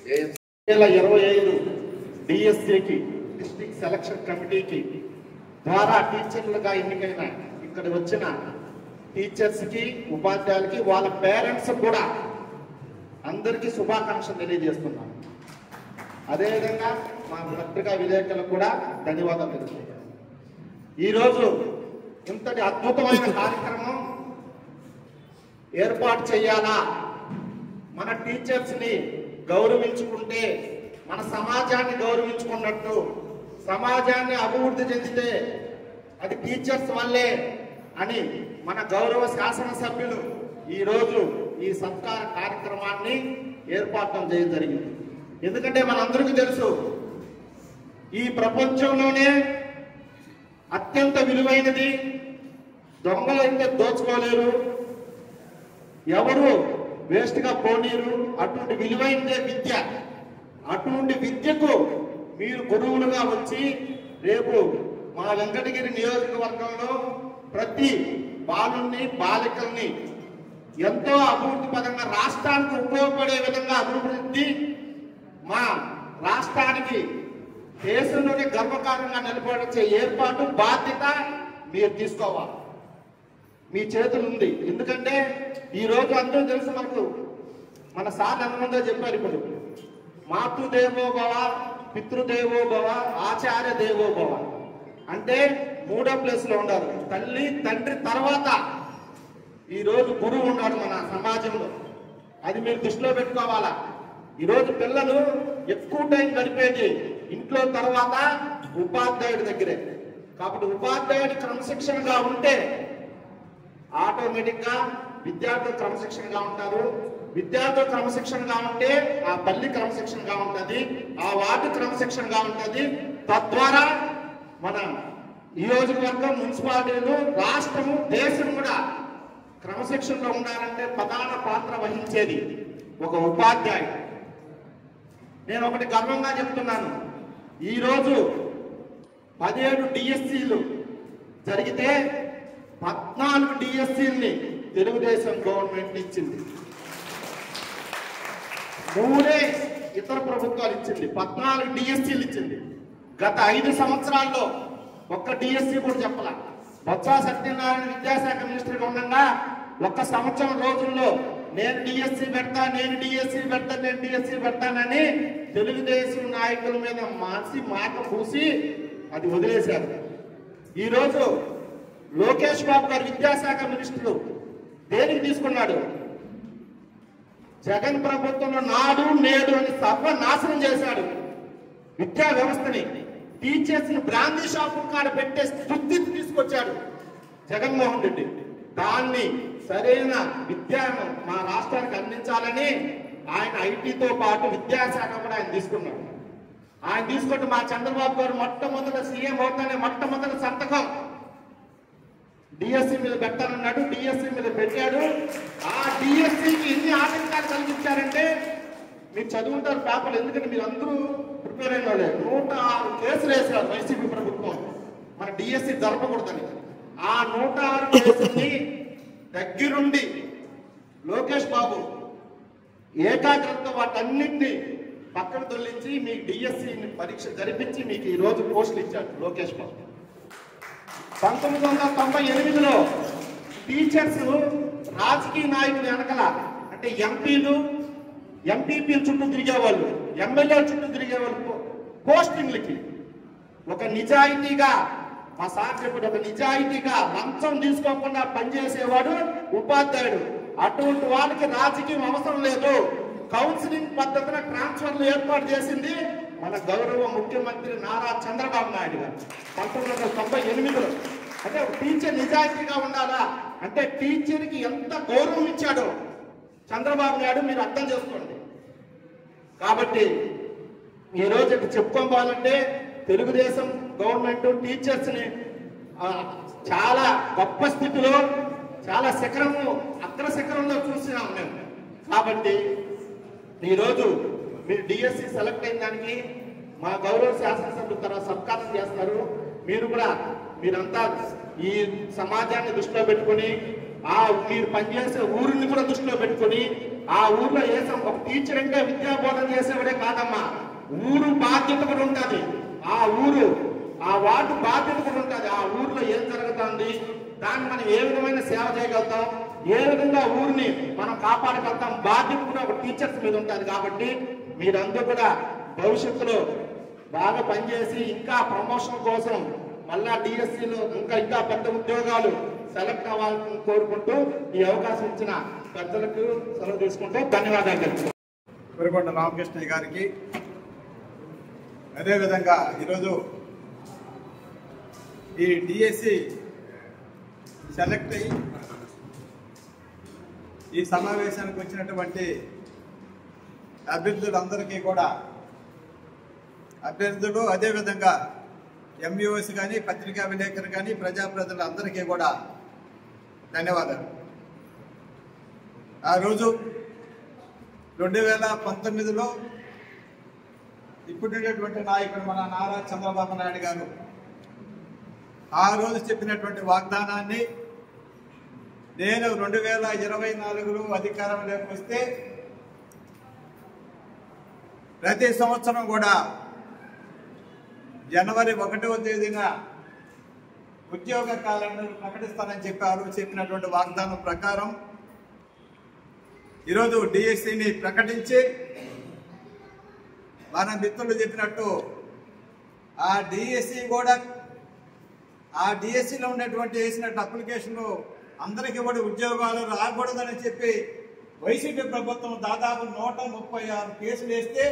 2025 డిఎస్సికి డిస్ట్రిక్ట్ సెలక్షన్ కమిటీకి ద్వారా టీచర్లుగా ఎన్నికైన ఇక్కడ వచ్చిన టీచర్స్కి, ఉపాధ్యాయులకి, వాళ్ళ పేరెంట్స్ కూడా అందరికీ శుభాకాంక్షలు తెలియజేస్తున్నాం. అదేవిధంగా మా పత్రికా విలేకరులకు కూడా ధన్యవాదాలు తెలుపుతున్నాం. ఈరోజు ఇంతటి అద్భుతమైన కార్యక్రమం ఏర్పాటు చేయాలా, మన టీచర్స్ని గౌరవించుకుంటే మన సమాజాన్ని గౌరవించుకున్నట్టు, సమాజాన్ని అభివృద్ధి చెందితే అది టీచర్స్ వల్లే అని మన గౌరవ శాసనసభ్యులు ఈరోజు ఈ సత్కార కార్యక్రమాన్ని ఏర్పాటు చేయడం జరిగింది. ఎందుకంటే మనందరికీ తెలుసు, ఈ ప్రపంచంలోనే అత్యంత విలువైనది దొంగలైతే దోచుకోలేరు, ఎవరు వేస్ట్గా పోనీరు. అటువంటి విలువైనదే విద్య. అటువంటి విద్యకు మీరు గురువులుగా వచ్చి రేపు మా వెంకటగిరి నియోజకవర్గంలో ప్రతి బాలుని, బాలికల్ని ఎంతో అభివృద్ధి పరంగా రాష్ట్రానికి ఉపయోగపడే విధంగా అభివృద్ధి, మా రాష్ట్రానికి దేశంలోనే గర్వకారంగా నిలబడే ఏర్పాటు బాధ్యత మీరు తీసుకోవాలి. మీ చేతులు ఉంది. ఎందుకంటే ఈ రోజు అందరూ తెలుసు, మనకు మన సార్ ఎంతమందో చెప్పారు. ఇప్పుడు మాతృదేవో భవ, పితృదేవోభవ, ఆచార్య దేవోభవ. అంటే మూడో ప్లేస్ లో ఉన్నారు. తల్లి తండ్రి తర్వాత ఈరోజు గురువు ఉన్నాడు మన సమాజంలో. అది మీరు దృష్టిలో పెట్టుకోవాలా. ఈరోజు పిల్లలు ఎక్కువ టైం గడిపేది ఇంట్లో తర్వాత ఉపాధ్యాయుడి దగ్గరే. కాబట్టి ఉపాధ్యాయుడు క్రమశిక్షణగా ఉంటే ఆటోమేటిక్ గా విద్యార్థులు క్రమశిక్షణగా ఉంటారు. విద్యార్థులు క్రమశిక్షణగా ఉంటే ఆ పల్లి క్రమశిక్షణగా ఉంటుంది, ఆ వార్డు క్రమశిక్షణగా ఉంటుంది. తద్వారా మన నియోజకవర్గం, మున్సిపాలిటీలు, రాష్ట్రము, దేశం కూడా క్రమశిక్షణలో ఉండాలంటే ప్రధాన పాత్ర వహించేది ఒక ఉపాధ్యాయుడు. నేను ఒకటి గర్వంగా చెప్తున్నాను. ఈరోజు 17 డిఎస్సీలు జరిగితే 14 డిఎస్సీల్ని తెలుగుదేశం గవర్నమెంట్ ఇచ్చింది. 3 ఇతర ప్రభుత్వాలు ఇచ్చింది. 14 డిఎస్సీలు ఇచ్చింది. గత 5 సంవత్సరాల్లో ఒక్క డిఎస్సీ కూడా చెప్పాల. బొత్స సత్యనారాయణ విద్యాశాఖ మినిస్టర్గా ఉండగా 1 సంవత్సరం రోజుల్లో నేను డిఎస్సీ పెడతా, నేను డిఎస్సీ పెడతా, నేను డిఎస్సీ పెడతానని తెలుగుదేశం నాయకుల మీద మాట పూసి అది వదిలేశారు. ఈరోజు లోకేష్ బాబు గారు విద్యాశాఖ మినిస్టర్ దేనికి తీసుకున్నాడు? జగన్ ప్రభుత్వంలో నాడు నేడు అని సర్వనాశనం చేశాడు విద్యా వ్యవస్థని. టీచర్స్ ని బ్రాందీ షాపు కాడ పెట్టే స్థితికి తీసుకొచ్చాడు జగన్మోహన్ రెడ్డి. దాన్ని సరైన విద్యను మా రాష్ట్రానికి అందించాలని ఆయన ఐటీతో పాటు విద్యాశాఖ కూడా ఆయన తీసుకున్నాడు. ఆయన తీసుకుంటే మా చంద్రబాబు గారు మొట్టమొదటి సీఎం అవుతానే మొట్టమొదటి సంతకం డిఎస్సీ మీద పెట్టాలన్నాడు. డిఎస్సీ మీద పెట్టాడు. ఆ డిఎస్సీకి ఎన్ని ఆటంకాలు కలిగించారంటే మీరు చదువుంటారు పేపర్లు, ఎందుకంటే మీరు అందరూ ప్రిపేర్ అయిన వాళ్ళే. 106 కేసులు వేశారు వైసీపీ ప్రభుత్వం మన డిఎస్సీ జరపకూడదని. ఆ 106 కేసుల్ని దగ్గరుండి లోకేష్ బాబు ఏకాగ్రతతో వాటన్నింటినీ పక్కన తొలగించి మీకు డిఎస్సీ పరీక్ష జరిపించి మీకు ఈ రోజు పోస్టులు ఇచ్చాడు లోకేష్ బాబు. 1998లో టీచర్స్ రాజకీయ నాయకులు వెనకల అంటే ఎంపీలు, ఎంపీపీలు చుట్టూ తిరిగేవాళ్ళు, ఎమ్మెల్యేల చుట్టూ తిరిగేవాళ్ళు పోస్టింగ్లకి. ఒక నిజాయితీగా మా సార్ చెప్పాడు, ఒక నిజాయితీగా లంచం తీసుకోకుండా పనిచేసేవాడు ఉపాధ్యాయుడు. అటువంటి వాళ్ళకి రాజకీయం అవసరం లేదు. కౌన్సిలింగ్ పద్ధతిన ట్రాన్స్ఫర్లు ఏర్పాటు చేసింది మన గౌరవ ముఖ్యమంత్రి నారా చంద్రబాబు నాయుడు గారు 1998లో. అంటే ఒక టీచర్ నిజాయితీగా ఉండాలా అంటే టీచర్కి ఎంత గౌరవం ఇచ్చాడో చంద్రబాబు నాయుడు మీరు అర్థం చేసుకోండి. కాబట్టి ఈ రోజు చెప్పుకోవాలంటే తెలుగుదేశం గవర్నమెంట్ టీచర్స్ ని చాలా గొప్ప స్థితిలో, చాలా అగ్ర శిఖరంలో చూసినాం మేము. కాబట్టి ఈరోజు మీరు డిఎస్సి సెలెక్ట్ అయిన దానికి మా గౌరవ శాసనసభ్యుల తర్వాత సత్కారం చేస్తారు. మీరు కూడా మీరంతా ఈ సమాజాన్ని దృష్టిలో పెట్టుకుని మీరు పనిచేసే ఊరిని కూడా దృష్టిలో పెట్టుకుని ఆ ఊర్లో ఒక టీచర్ అంటే విద్యా బోధన చేసేవాడే కాదమ్మా, ఊరు బాధ్యత కూడా ఉంటుంది. ఆ వార్డు బాధ్యత కూడా ఉంటుంది. ఆ ఊర్లో ఏం జరుగుతుంది, దాన్ని మనం ఏ విధమైన సేవ చేయగలుగుతాం, ఏ విధంగా ఊరిని మనం కాపాడగలుగుతాం, బాధ్యత కూడా ఒక టీచర్స్ మీద ఉంటుంది. కాబట్టి మీరందరూ కూడా భవిష్యత్తులో బాగా పనిచేసి ఇంకా ప్రమోషన్ కోసం మళ్ళా డిఎస్సీలో ఇంకా పెద్ద ఉద్యోగాలు సెలెక్ట్ అవ్వాలని కోరుకుంటూ ఈ అవకాశం ఇచ్చిన పెద్దలకు సెలవు తీసుకుంటూ ధన్యవాదాలు. కురికొండ రామకృష్ణయ్య గారికి, అదేవిధంగా ఈరోజు ఈ డిఎస్సి సెలెక్ట్ అయ్యి ఈ సమావేశానికి వచ్చినటువంటి అభ్యర్థులందరికీ కూడా, అభ్యర్థులు అదేవిధంగా ఎంఈఓస్ కానీ, పత్రికా విలేకరు కానీ, ప్రజాప్రతినిధులందరికీ కూడా ధన్యవాదాలు. ఆ రోజు 2019లో ఇప్పుడున్నటువంటి నాయకుడు మన నారా చంద్రబాబు నాయుడు గారు ఆ రోజు చెప్పినటువంటి వాగ్దానాన్ని నేను 2024లో అధికారంలోకి వస్తే ప్రతి సంవత్సరం కూడా జనవరి 1వ తేదీన ఉద్యోగ క్యాలెండర్ ప్రకటిస్తానని చెప్పినటువంటి వాగ్దానం ప్రకారం ఈరోజు డిఎస్సిని ప్రకటించి మన మిత్రులు చెప్పినట్టు ఆ డిఎస్సి కూడా ఆ డిఎస్సిలో ఉన్నటువంటి వేసినట్టు అప్లికేషన్లు అందరికీ కూడా ఉద్యోగాలు రాకూడదని చెప్పి వైసీపీ ప్రభుత్వం దాదాపు 136 కేసులు వేస్తే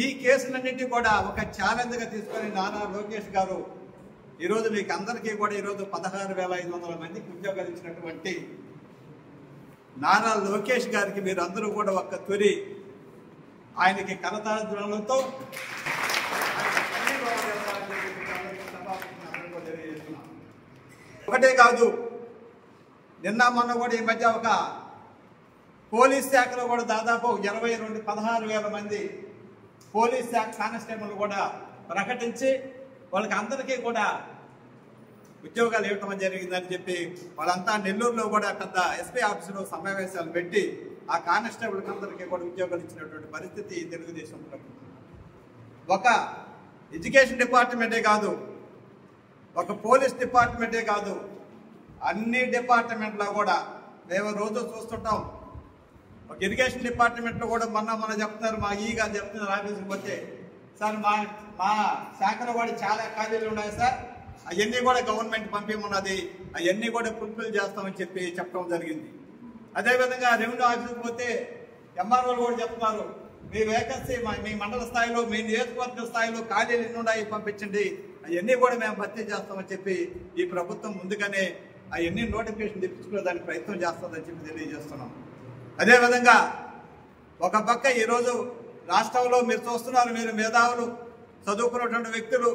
ఈ కేసులన్నింటినీ కూడా ఒక ఛాలెంజ్గా తీసుకొని నారా లోకేష్ గారు ఈరోజు మీకు అందరికీ కూడా ఈరోజు 16,500 మందికి ఉద్యోగాలు ఇచ్చినటువంటి నారా లోకేష్ గారికి మీరు అందరూ కూడా ఒక్క తొలి ఆయనకి కరతాళధ్వనులతో ఒకటే కాదు, నిన్న మొన్న కూడా ఈ మధ్య ఒక పోలీస్ శాఖలో కూడా దాదాపు 16,000 మంది పోలీస్ శాఖ కానిస్టేబుల్ కూడా ప్రకటించి వాళ్ళకి అందరికీ కూడా ఉద్యోగాలు ఇవ్వటం జరిగిందని చెప్పి వాళ్ళంతా నెల్లూరులో కూడా పెద్ద ఎస్పీ ఆఫీసులో సమావేశాలు పెట్టి ఆ కానిస్టేబుల్కి అందరికీ కూడా ఉద్యోగాలు ఇచ్చినటువంటి పరిస్థితి తెలుగుదేశం ప్రభుత్వం. ఒక ఎడ్యుకేషన్ డిపార్ట్మెంటే కాదు, ఒక పోలీస్ డిపార్ట్మెంటే కాదు, అన్ని డిపార్ట్మెంట్లో కూడా మేము రోజు చూస్తుంటాం. ఒక ఇరిగేషన్ డిపార్ట్మెంట్లో కూడా మొన్న చెప్తున్నారు, మా ఈ గారు చెప్తున్నారు ఆఫీస్కి పోతే, సార్ మా శాఖలో కూడా చాలా ఖాళీలు ఉన్నాయి సార్, అవన్నీ కూడా గవర్నమెంట్ పంపిమన్నది, అవన్నీ కూడా ఫుల్ఫిల్ చేస్తామని చెప్పి చెప్పడం జరిగింది. అదేవిధంగా రెవెన్యూ ఆఫీస్కి పోతే ఎంఆర్ఓలు కూడా చెప్తున్నారు, మీ వేకెన్సీ మీ మండల స్థాయిలో మీ నియోజకవర్గ స్థాయిలో ఖాళీలు ఎన్ని ఉన్నాయి పంపించండి, అవన్నీ కూడా మేము భర్తీ చేస్తామని చెప్పి ఈ ప్రభుత్వం ముందుగానే అవన్నీ నోటిఫికేషన్ తెప్పించుకునే దానికి ప్రయత్నం చేస్తుందని చెప్పి తెలియజేస్తున్నాం. అదేవిధంగా ఒక పక్క ఈరోజు రాష్ట్రంలో మీరు చూస్తున్నారు, మీరు మేధావులు చదువుకున్నటువంటి వ్యక్తులు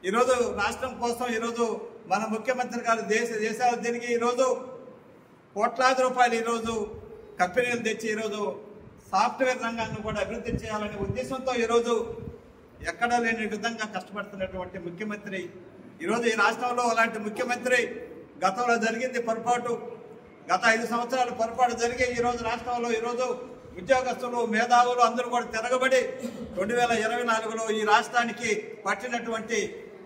ఈరోజు రాష్ట్రం కోసం ఈరోజు మన ముఖ్యమంత్రి గారు దేశాలు తిరిగి ఈరోజు కోట్లాది రూపాయలు ఈరోజు కంపెనీలు తెచ్చి ఈరోజు సాఫ్ట్వేర్ రంగాన్ని కూడా అభివృద్ధి చేయాలనే ఉద్దేశంతో ఈరోజు ఎక్కడా లేని విధంగా కష్టపడుతున్నటువంటి ముఖ్యమంత్రి ఈరోజు ఈ రాష్ట్రంలో అలాంటి ముఖ్యమంత్రి గతంలో జరిగింది పొరపాటు, గత 5 సంవత్సరాలు పొరపాటు జరిగి ఈరోజు రాష్ట్రంలో ఈరోజు ఉద్యోగస్తులు మేధావులు అందరూ కూడా తిరగబడి 2024లో ఈ రాష్ట్రానికి పట్టినటువంటి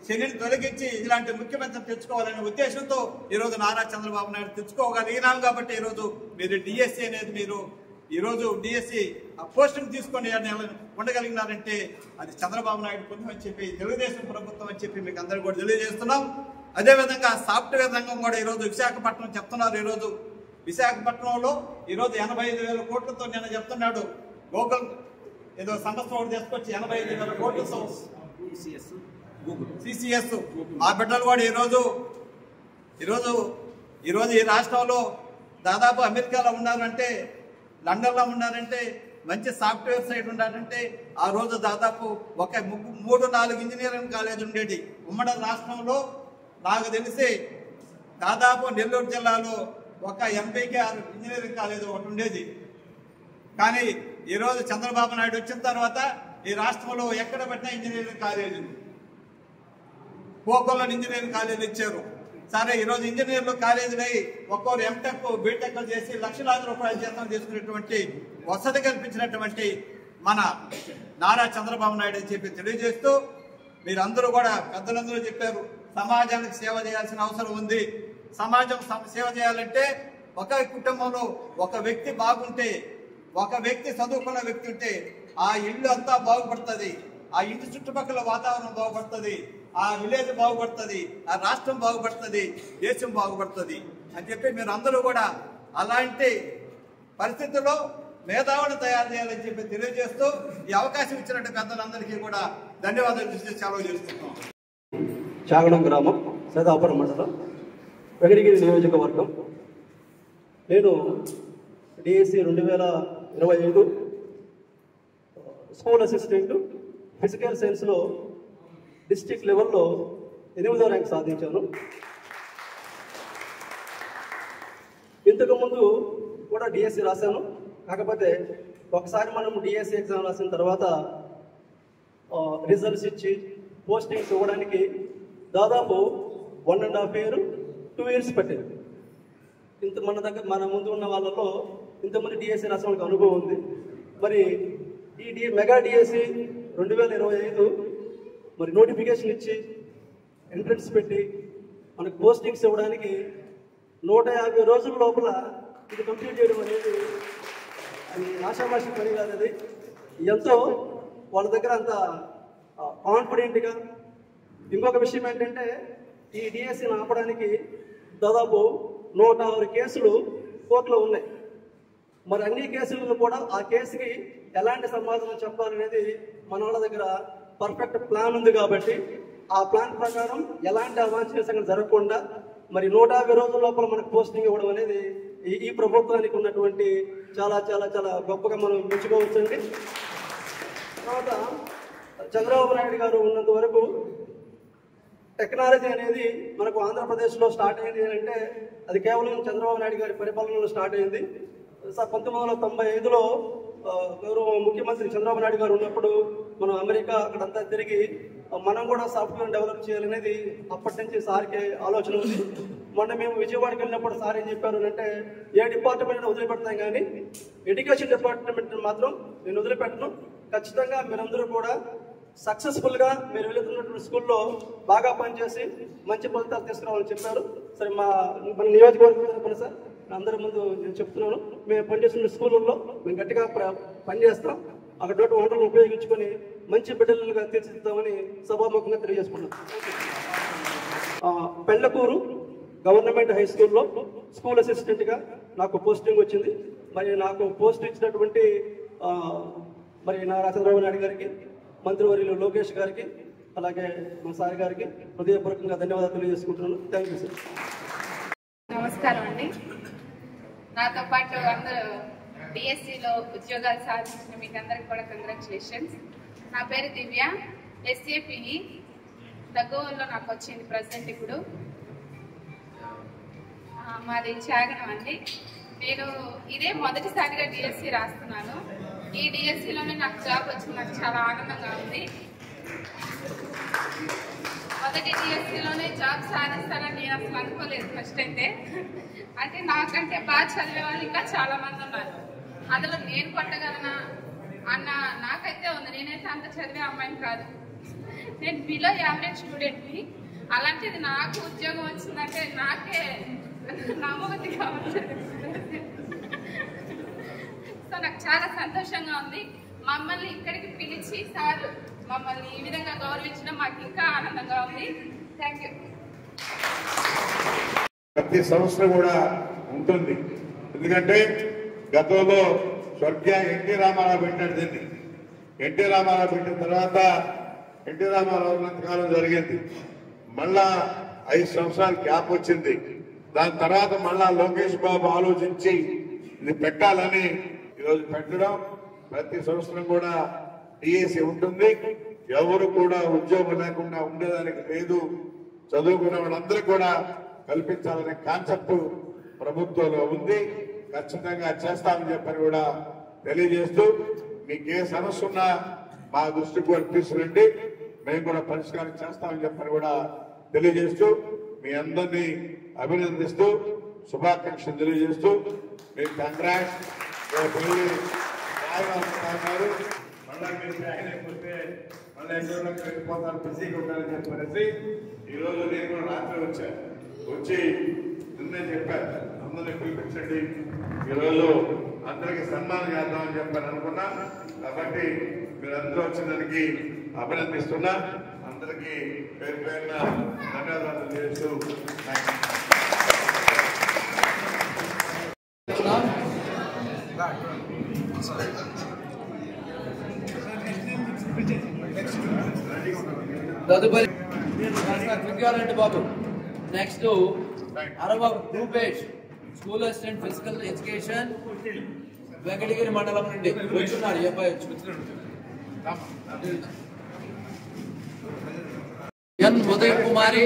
శనిని తొలగించి ఇలాంటి ముఖ్యమంత్రి తెచ్చుకోవాలనే ఉద్దేశంతో ఈరోజు నారా చంద్రబాబు నాయుడు తెచ్చుకోగలిగినాం. కాబట్టి ఈరోజు మీరు డిఎస్సి అనేది మీరు ఈరోజు డిఎస్సి ఆ పోస్టును తీసుకొని ఉండగలిగినారంటే అది చంద్రబాబు నాయుడు పుణ్యం అని చెప్పి తెలుగుదేశం ప్రభుత్వం అని చెప్పి మీకు అందరూ కూడా తెలియజేస్తున్నాం. అదేవిధంగా సాఫ్ట్వేర్ రంగం కూడా ఈరోజు విశాఖపట్నం చెప్తున్నారు. ఈరోజు విశాఖపట్నంలో ఈరోజు 85,000 కోట్లతో నేను చెప్తున్నాడు గూగుల్ ఏదో సంస్థ ఒకటి తీసుకొచ్చి 85,000 కోట్లతో సిసిఎస్ మా బిడ్డలు కూడా ఈరోజు ఈ రాష్ట్రంలో దాదాపు అమెరికాలో ఉన్నారంటే, లండన్లో ఉన్నారంటే, మంచి సాఫ్ట్వేర్ సైడ్ ఉన్నారంటే ఆ రోజు దాదాపు ఒక 3-4 ఇంజనీరింగ్ కాలేజ్ ఉండేది ఉమ్మడి రాష్ట్రంలో. నాకు తెలిసి దాదాపు నెల్లూరు జిల్లాలో ఒక ఎంపీకేఆర్ ఇంజనీరింగ్ కాలేజ్ ఒకటి ఉండేది. కానీ ఈరోజు చంద్రబాబు నాయుడు వచ్చిన తర్వాత ఈ రాష్ట్రంలో ఎక్కడ పెట్టినా ఇంజనీరింగ్ కాలేజీ, పోకోలో ఇంజనీరింగ్ కాలేజీలు ఇచ్చారు. సరే ఈరోజు ఇంజనీర్లు కాలేజీలు అయి ఒక్కొరు ఎంటెక్ బీటెక్ చేసి లక్షలాది రూపాయల జీతం తీసుకునేటువంటి వసతి కల్పించినటువంటి మన నారా చంద్రబాబు నాయుడు అని చెప్పి తెలియజేస్తూ, మీరందరూ కూడా పెద్దలందరూ చెప్పారు సమాజానికి సేవ చేయాల్సిన అవసరం ఉంది. సమాజం సేవ చేయాలంటే ఒక కుటుంబంలో ఒక వ్యక్తి బాగుంటే, ఒక వ్యక్తి చదువుకున్న వ్యక్తి ఉంటే ఆ ఇల్లు అంతా బాగుపడుతుంది, ఆ ఇంటి చుట్టుపక్కల వాతావరణం బాగుపడుతుంది, ఆ విలేజ్ బాగుపడుతుంది, ఆ రాష్ట్రం బాగుపడుతుంది, దేశం బాగుపడుతుంది అని చెప్పి మీరు అందరూ కూడా అలాంటి పరిస్థితుల్లో మేధావులు తయారు చేయాలని చెప్పి తెలియజేస్తూ ఈ అవకాశం ఇచ్చినట్టు పెద్దలందరికీ కూడా ధన్యవాదాలు చేసి సెలవు చేస్తున్నాం. చాగడం గ్రామం, సదాపురం మండలం, వెంకటగిరి నియోజకవర్గం. నేను డిఎస్సి 2025 స్కూల్ అసిస్టెంట్ ఫిజికల్ సైన్స్లో డిస్ట్రిక్ట్ లెవెల్లో 8వ ర్యాంక్ సాధించాను. ఇంతకుముందు కూడా డిఎస్సి రాశాను. కాకపోతే ఒకసారి మనం డిఎస్సి ఎగ్జామ్ రాసిన తర్వాత రిజల్ట్స్ ఇచ్చి పోస్టింగ్స్ ఇవ్వడానికి దాదాపు 1.5 year 2 years పట్టింది. మన ముందు ఉన్న వాళ్ళలో ఇంతమంది డిఎస్సి రాసిన వాళ్ళకి అనుభవం ఉంది. మరి ఈ మెగా డిఎస్సి 2025 మరి నోటిఫికేషన్ ఇచ్చి ఎంట్రన్స్ పెట్టి మనకు పోస్టింగ్స్ ఇవ్వడానికి 150 రోజుల లోపల ఇది కంప్లీట్ చేయడం అనేది అది ఆషామాషి పని కాదు. అది ఎంతో వాళ్ళ దగ్గర అంత కాన్ఫిడెంట్గా. ఇంకొక విషయం ఏంటంటే ఈ డిఎస్సిని ఆపడానికి దాదాపు 106 కేసులు కోర్టులో ఉన్నాయి. మరి అన్ని కేసులను కూడా ఆ కేసుకి ఎలాంటి సమాధానం చెప్పాలనేది మన వాళ్ళ దగ్గర పర్ఫెక్ట్ ప్లాన్ ఉంది. కాబట్టి ఆ ప్లాన్ ప్రకారం ఎలాంటి అవాంఛనీయ సంఘటన జరగకుండా మరి 150 రోజుల లోపల మనకు పోస్టింగ్ ఇవ్వడం అనేది ఈ ప్రభుత్వానికి ఉన్నటువంటి చాలా చాలా చాలా గొప్పగా మనం మెచ్చుకోవచ్చండి. తర్వాత చంద్రబాబు నాయుడు గారు ఉన్నంత వరకు టెక్నాలజీ అనేది మనకు ఆంధ్రప్రదేశ్లో స్టార్ట్ అయింది అంటే అది కేవలం చంద్రబాబు నాయుడు గారి పరిపాలనలో స్టార్ట్ అయింది. 1995లో గౌరవ ముఖ్యమంత్రి చంద్రబాబు నాయుడు గారు ఉన్నప్పుడు మనం అమెరికా అక్కడంతా తిరిగి మనం కూడా సాఫ్ట్వేర్ డెవలప్ చేయాలనేది అప్పటి నుంచి సార్కి ఆలోచన ఉంది. మొన్న మేము విజయవాడకి వెళ్ళినప్పుడు సార్ ఏం చెప్పారు అంటే ఏ డిపార్ట్మెంట్ వదిలిపెడతాం కానీ ఎడ్యుకేషన్ డిపార్ట్మెంట్ మాత్రం నేను వదిలిపెట్టను, ఖచ్చితంగా మీరందరూ కూడా సక్సెస్ఫుల్గా మీరు వెళుతున్నటువంటి స్కూల్లో బాగా పనిచేసి మంచి ఫలితాలు తీసుకురావాలని చెప్పారు. సరే మన నియోజకవర్గం తరపున సార్ అందరి ముందు నేను చెప్తున్నాను, మేము పనిచేస్తున్న స్కూళ్ళల్లో మేము గట్టిగా పనిచేస్తాం, అక్కడ వనరులను ఉపయోగించుకొని మంచి బిడ్డలుగా తీర్చిదిద్దామని సభాముఖంగా తెలియజేసుకున్నాం. పెళ్లకూరు గవర్నమెంట్ హై స్కూల్లో స్కూల్ అసిస్టెంట్గా నాకు పోస్టింగ్ వచ్చింది. మరి నాకు పోస్ట్ ఇచ్చినటువంటి మరి నారా చంద్రబాబు నాయుడు గారికి, మంత్రివర్యులు లోకేష్ గారికి, అలాగే మా సార్ గారికి హృదయపూర్వకంగా ధన్యవాదాలు తెలియజేసుకుంటున్నాను. Thank you sir. నమస్కారం అండి. నాతో పాటు అందరూ డిఎస్సిలో ఉద్యోగాలు సాధించిన మీకు అందరికి కూడా కంగ్రాచులేషన్స్. నా పేరు దివ్య, ఎస్ఏపిఈ దగ్గరలో నాకు వచ్చింది ప్రజెంట్. ఇప్పుడు మాది చాగనం అండి. నేను ఇదే మొదటిసారిగా డిఎస్సి రాస్తున్నాను. ఈ డిఎస్సిలోనే నాకు జాబ్ వచ్చింది, నాకు చాలా ఆనందంగా ఉంది. మొదటి డిఎస్సిలోనే జాబ్ సాధిస్తానని నేను అసలు అనుకోలేదు ఫస్ట్ అయితే. అంటే నాకంటే బాగా చదివే వాళ్ళు ఇంకా చాలా మంది ఉన్నారు, అందులో నేను కొట్టగలనా అన్న నాకైతే ఉంది. నేనైతే అంత చదివే అమ్మాయిని కాదు, నేను బిలో యావరేజ్ స్టూడెంట్ని. అలాంటిది నాకు ఉద్యోగం వచ్చిందంటే నాకే నమ్మకం కావాలి. సో నాకు చాలా సంతోషంగా ఉంది. మమ్మల్ని ఇక్కడికి పిలిచి సార్ మమ్మల్ని ఈ విధంగా గౌరవించడం మాకు ఇంకా ఆనందంగా ఉంది. Thank you. ప్రతి సంవత్సరం కూడా ఉంటుంది, ఎందుకంటే గతంలో స్వర్గీయ ఎన్టీ రామారావు పెట్టాడు దీన్ని. ఎన్టీ రామారావు పెట్టిన తర్వాత ఎన్టీ రామారావు ఉన్నంతకాలం జరిగింది, మళ్ళా 5 సంవత్సరాలు గ్యాప్ వచ్చింది. దాని తర్వాత మళ్ళా లోకేష్ బాబు ఆలోచించి ఇది పెట్టాలని ఈరోజు పెట్టడం. ప్రతి సంవత్సరం కూడా డిఎస్సి ఉంటుంది, ఎవరు కూడా ఉద్యోగం లేకుండా ఉండేదానికి లేదు, చదువుకున్న వాళ్ళందరూ కూడా కల్పించాలనే కాన్సెప్ట్ ప్రభుత్వంలో ఉంది. ఖచ్చితంగా చేస్తామని చెప్పని కూడా తెలియజేస్తూ, మీకు ఏ సమస్య ఉన్నా మా దృష్టికి కూడా తీసుకురండి, మేము కూడా పరిష్కారం చేస్తామని చెప్పని కూడా తెలియజేస్తూ, మీ అందరినీ అభినందిస్తూ శుభాకాంక్షలు తెలియజేస్తూ మీకు కంగ్రాట్స్. పెళ్లి ఉన్నారు, మళ్ళీ మీరు అయిపోతే మళ్ళీ ఎక్కడో వెళ్ళిపోతారు, బిజీగా ఉండాలని చెప్పనేసి ఈరోజు నేను కూడా రాత్రి వచ్చి నిన్నే చెప్పాను, అందరినీ పిలిపించండి, ఈరోజు అందరికి సన్మానం చేద్దామని చెప్పని అనుకున్నా. కాబట్టి మీరందరూ వచ్చినందుకు అభినందిస్తున్నా. అందరికీ పేరు పేరున ధన్యవాదాలు తెలియజేస్తూ తదుపరి Vidyareddy Babu. Next Arava Rupesh, school assistant physical education, Venkatagiri మండలం నుండి వచ్చున్నాడు. ఈ అబ్బాయి N Uday Kumari,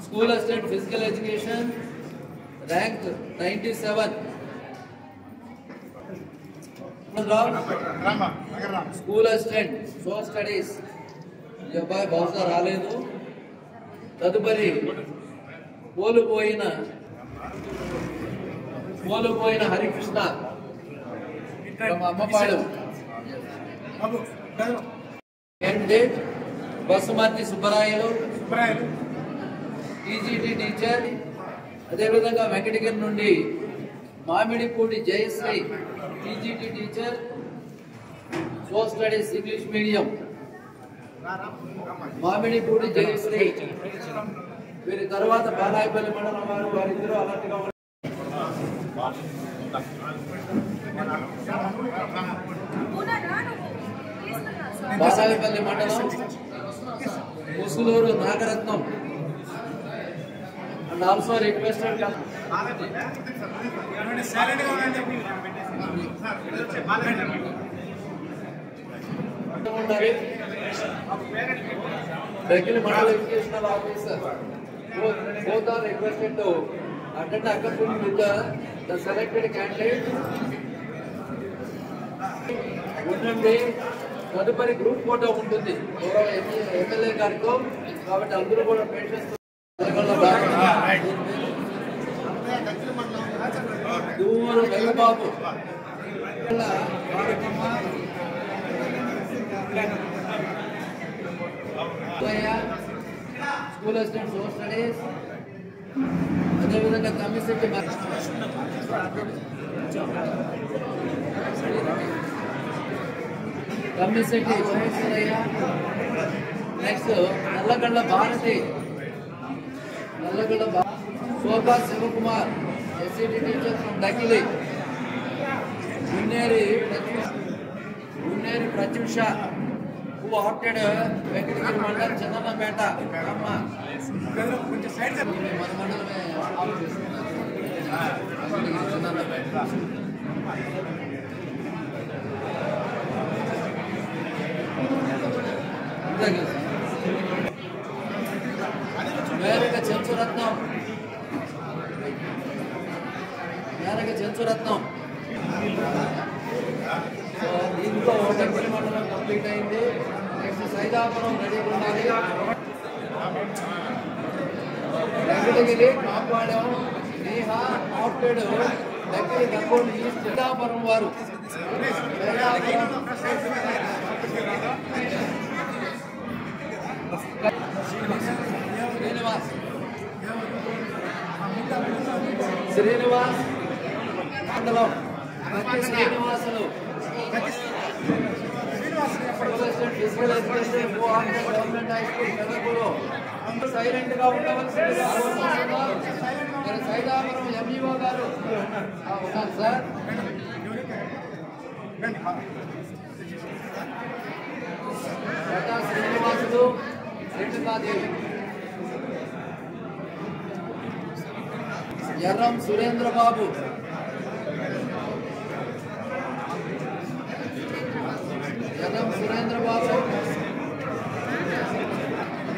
school assistant physical education, rank 97. School assistant social studies, ఈ అబ్బాయి బహుశా రాలేదు. తదుపరి Polupoyina Harikrishna Ammapadu, candidate Basumathi Subbarayalu, TGT teacher. అదేవిధంగా వెంకటగిరి నుండి Mamidipudi Jayasri, TGT teacher. Social studies English medium Mamidipudi Jayasri, వీరి తర్వాత బాలాయపల్లి మండలం వారు, వారిద్దరూ అలర్ట్గా ఉన్నారు. బాలాయపల్లి మండలం Musuluru Nagaratnam and also requested Regular Mandal Educational Officer, both are requested to attend accompany with the selected candidate. ఉండండి, తదుపరి గ్రూప్ ఫోటో ఉంటుంది ఎమ్మెల్యే గారితో, కాబట్టి అందరూ కూడా patients Dooru Vengababu school assistant social studies, అదేవిధంగా కమిషనరీ Maheswarayya, next Nallagandla Bharathi, Sobha Sivakumar, SCT teacher from Dakili, Unneri Pratyusha, who opted Venkatagiri మండలం చందన్నపేట అమ్మ, మన మండలమే ఆఫ్ చేస్తున్నారు చందన్నపేట. మేరగ చెంచురత్నం, సో దీంతో డెబ్బై మండలం కంప్లీట్ అయింది. నెక్స్ట్ సైదాపురం రెడీగా ఉండాలి. వెంకటగిరి కాపాడం నేహా ఆప్టెడ్ దగ్గర గంగోలు ఈస్ట్ సైదాపురం వారు, శ్రీనివాస్ మండలం Srinivasulu, physical education government high school Peddapuru. Silent గా ఉండవలసిందిగా సైదాపురం ఎంఈఓ గారు ఉన్నారు సార్. శ్రీనివాసులు, రేణుకాదేవి, ఎర్రం సురేంద్రబాబు,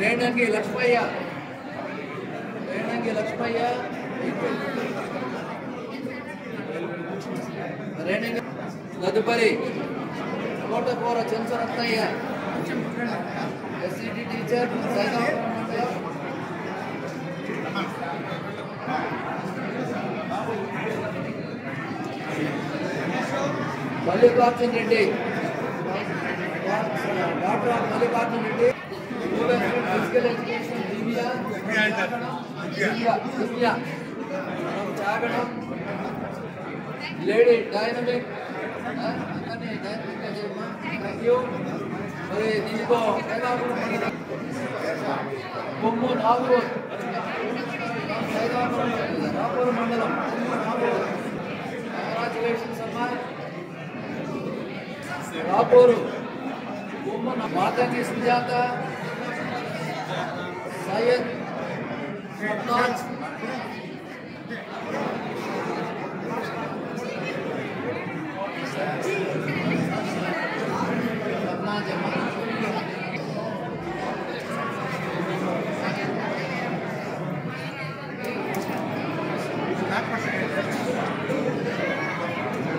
రేణంగి లక్ష్మయ్య, తదుపరి కోటకూర చెంచురత్నయ్య, ఎస్సీటీ టీచర్ సైదాపురం మండలం. Mallikarjun Reddy, doctor of Mallikarjun Reddy, physical education Divya Chagadam, lady dynamic, మరి దీంతో కొమ్ము నాగూర్, రాపూర్ మండలం. కంగ్రాచులేషన్స్ అమ్మా. Rapuru Matangi Sujatha, Syed Satnaz,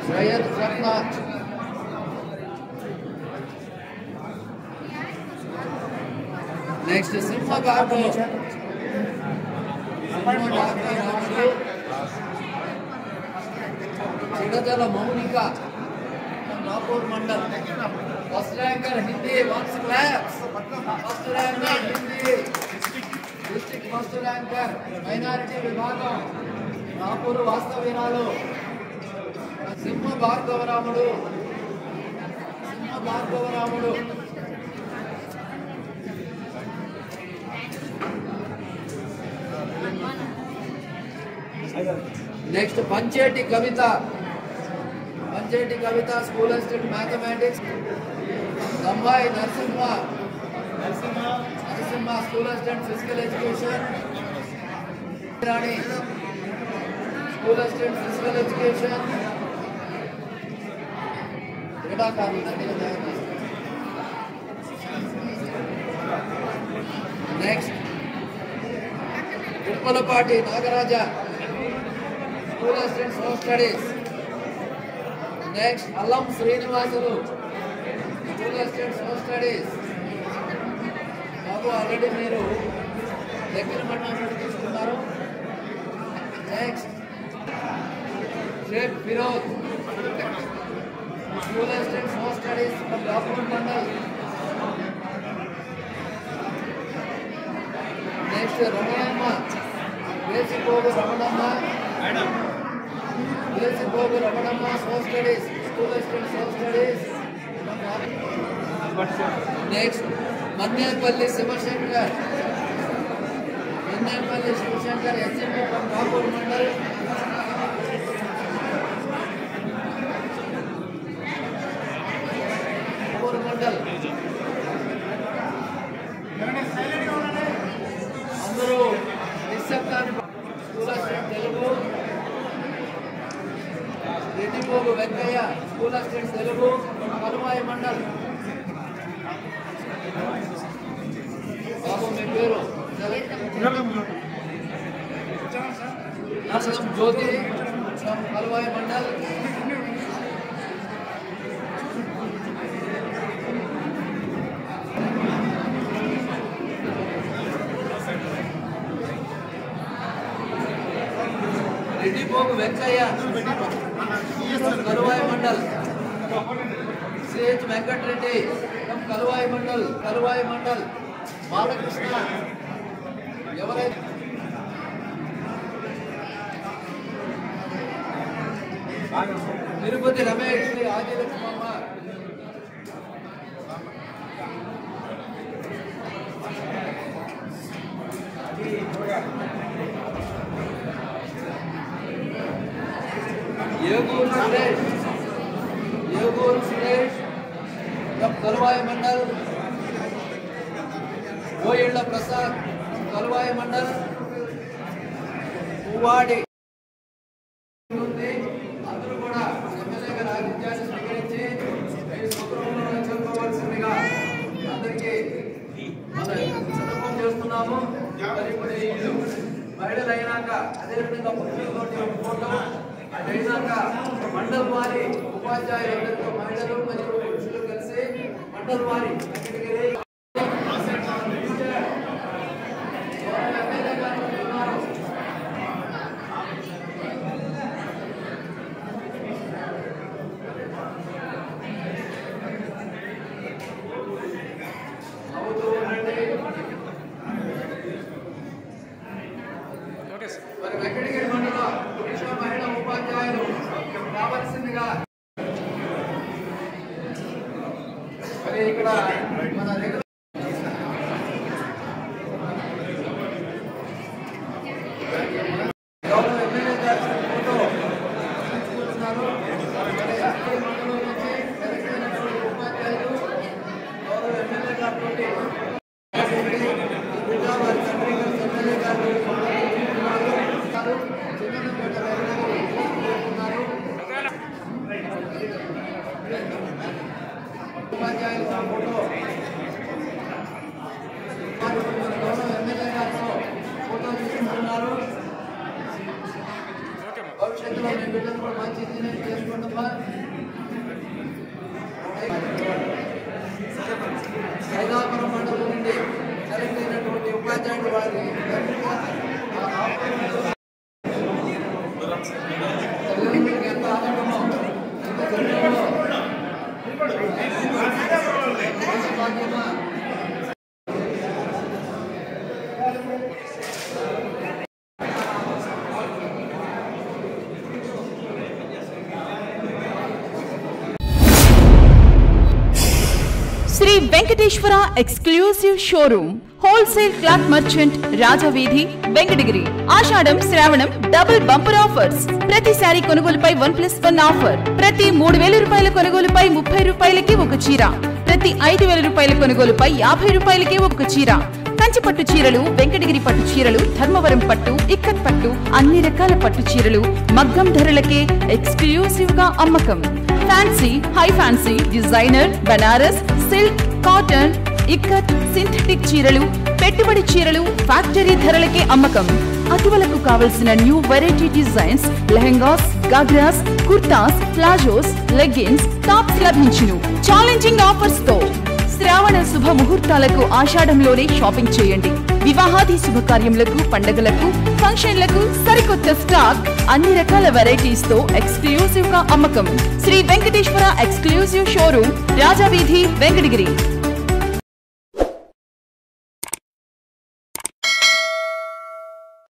Syed Satnaz. Next Simhaghat Chidadala Mounika, Nagur mandal. First ranker Hindi, once claps. First ranker Hindi district first ranker minority విభాగం నాగూర్ వాస్తవ్యురాలు Simha Bhargavaramudu, Simha Bhargavaramudu. Next Pancheti Kavitha. Pancheti Kavitha school assistant mathematics. Gambai Narasimha school assistant physical education. Rani school assistant physical education. Next Uppalapati Nagaraja school assistant home studies. Next Allam Srinivasulu school assistant home studies. బాబు already మీరు దగ్గర పట్టణం తీసుకున్నారు. Next Shaik Firoz school assistant home studies from document mandal. Next Ramanamma Vesipogu Ramanamma home studies school assistant home studies. Next Mannepalli Sivasankar SMP from Kapur mandal. అందరూ నిశ్శబ్దాన్ని. School assistant Telugu Reddipogu Venkayya school assistant Telugu Kaluvai mandal. బాబు మీ పేరు? అసలం జ్యోతి కలువాయి మండల్. రెడ్డిపోగు వెంకయ్య కలువాయి మండల్. సిహెచ్ వెంకటరెడ్డి కలువాయి మండల్. బాలకృష్ణ ఎవరైతే తిరుపతి రమేష్ ఆదిలక్ష్మమ్మ. ఏగూరు సురేష్ కలువాయి మండల్. గోయిళ్ల ప్రసాద్ కలువాయి మండల్. పువ్వాడి అందరూ కూడా ఎమ్మెల్యే గారి ఆతిథ్యాన్ని స్వీకరించి చెప్పుకోవాల్సిందిగా అందరికీ సందర్భం చేస్తున్నాము. మరి ఇల్లు మహిళలు అయినాక అదేవిధంగా పురుషులతో ఫోటో అయినాక మండల్ వారి ఉపాధ్యాయులందరితో మహిళలు మరియు పురుషులు కలిసి మండల్ వారి మరి వెంకటగిరి మండల పురుష మహిళా ఉపాధ్యాయులు కావాల్సిందిగా మరి ఇక్కడ మన గౌరవ ఎమ్మెల్యే గారి ఫోటో తీసుకుంటున్నారు. మండలం నుంచి తెలంగాణ ఉపాధ్యాయులు గౌరవ ఎమ్మెల్యే గారి ఉపాధ్యాయులు ఫోటో గౌరవ ఎమ్మెల్యే గారితో ఫోటో తీసుకుంటున్నారు. భవిష్యత్తులో మీ బిడ్డలు కూడా మంచి ఇంజనీర్ చేసుకుంటున్నా. సైదాపురం మండలం నుండి సెలెక్ట్ అయినటువంటి ఉపాధ్యాయుడు వారి ఎంత ఆనందమో భాగ్యమా. Venkateswara exclusive showroom, wholesale cloth merchant, Rajaveedhi, Venkatagiri. Ashadham Sravanam double bumper offers. ప్రతి సారీ కొనుగోలుపై 1+1 ఆఫర్. ప్రతి 3000 రూపాయల కొనుగోలుపై 30 రూపాయలకి ఒక చీర. ప్రతి 5000 రూపాయల కొనుగోలుపై 50 రూపాయలకి ఒక చీర. కంచి పట్టు చీరలు, వెంకటగిరి పట్టు చీరలు, ధర్మవరం పట్టు, ఇక్కత్ పట్టు, అన్ని రకాల పట్టు చీరలు మగ్గం ధరలకే ఎక్స్క్లూసివ్ గా అమ్మకం. Fancy, high fancy, designer, Banaras, silk, cotton, ikat, synthetic చీరలు, పెట్టుబడి చీరలు ఫ్యాక్టరీ ధరలకే అమ్మకం. అటువలకు కావలసిన new variety designs, lehengas, ghagras, kurtas, palazzos, leggings, tops లభించును ఛాలెంజింగ్ ఆఫర్స్ తో. శ్రావణ శుభ ముహూర్తాలకు ఆషాఢంలోనే షాపింగ్ చేయండి. వివాహాది శుభకార్యములకు, పండగలకు, ఫంక్షన్లకు సరికొత్త స్టాక్, అన్ని రకాల వెరైటీస్ తో ఎక్స్క్లూసివ్ గా అమ్మకం. Shri Venkateswara exclusive showroom, Rajaveedhi, Venkatagiri.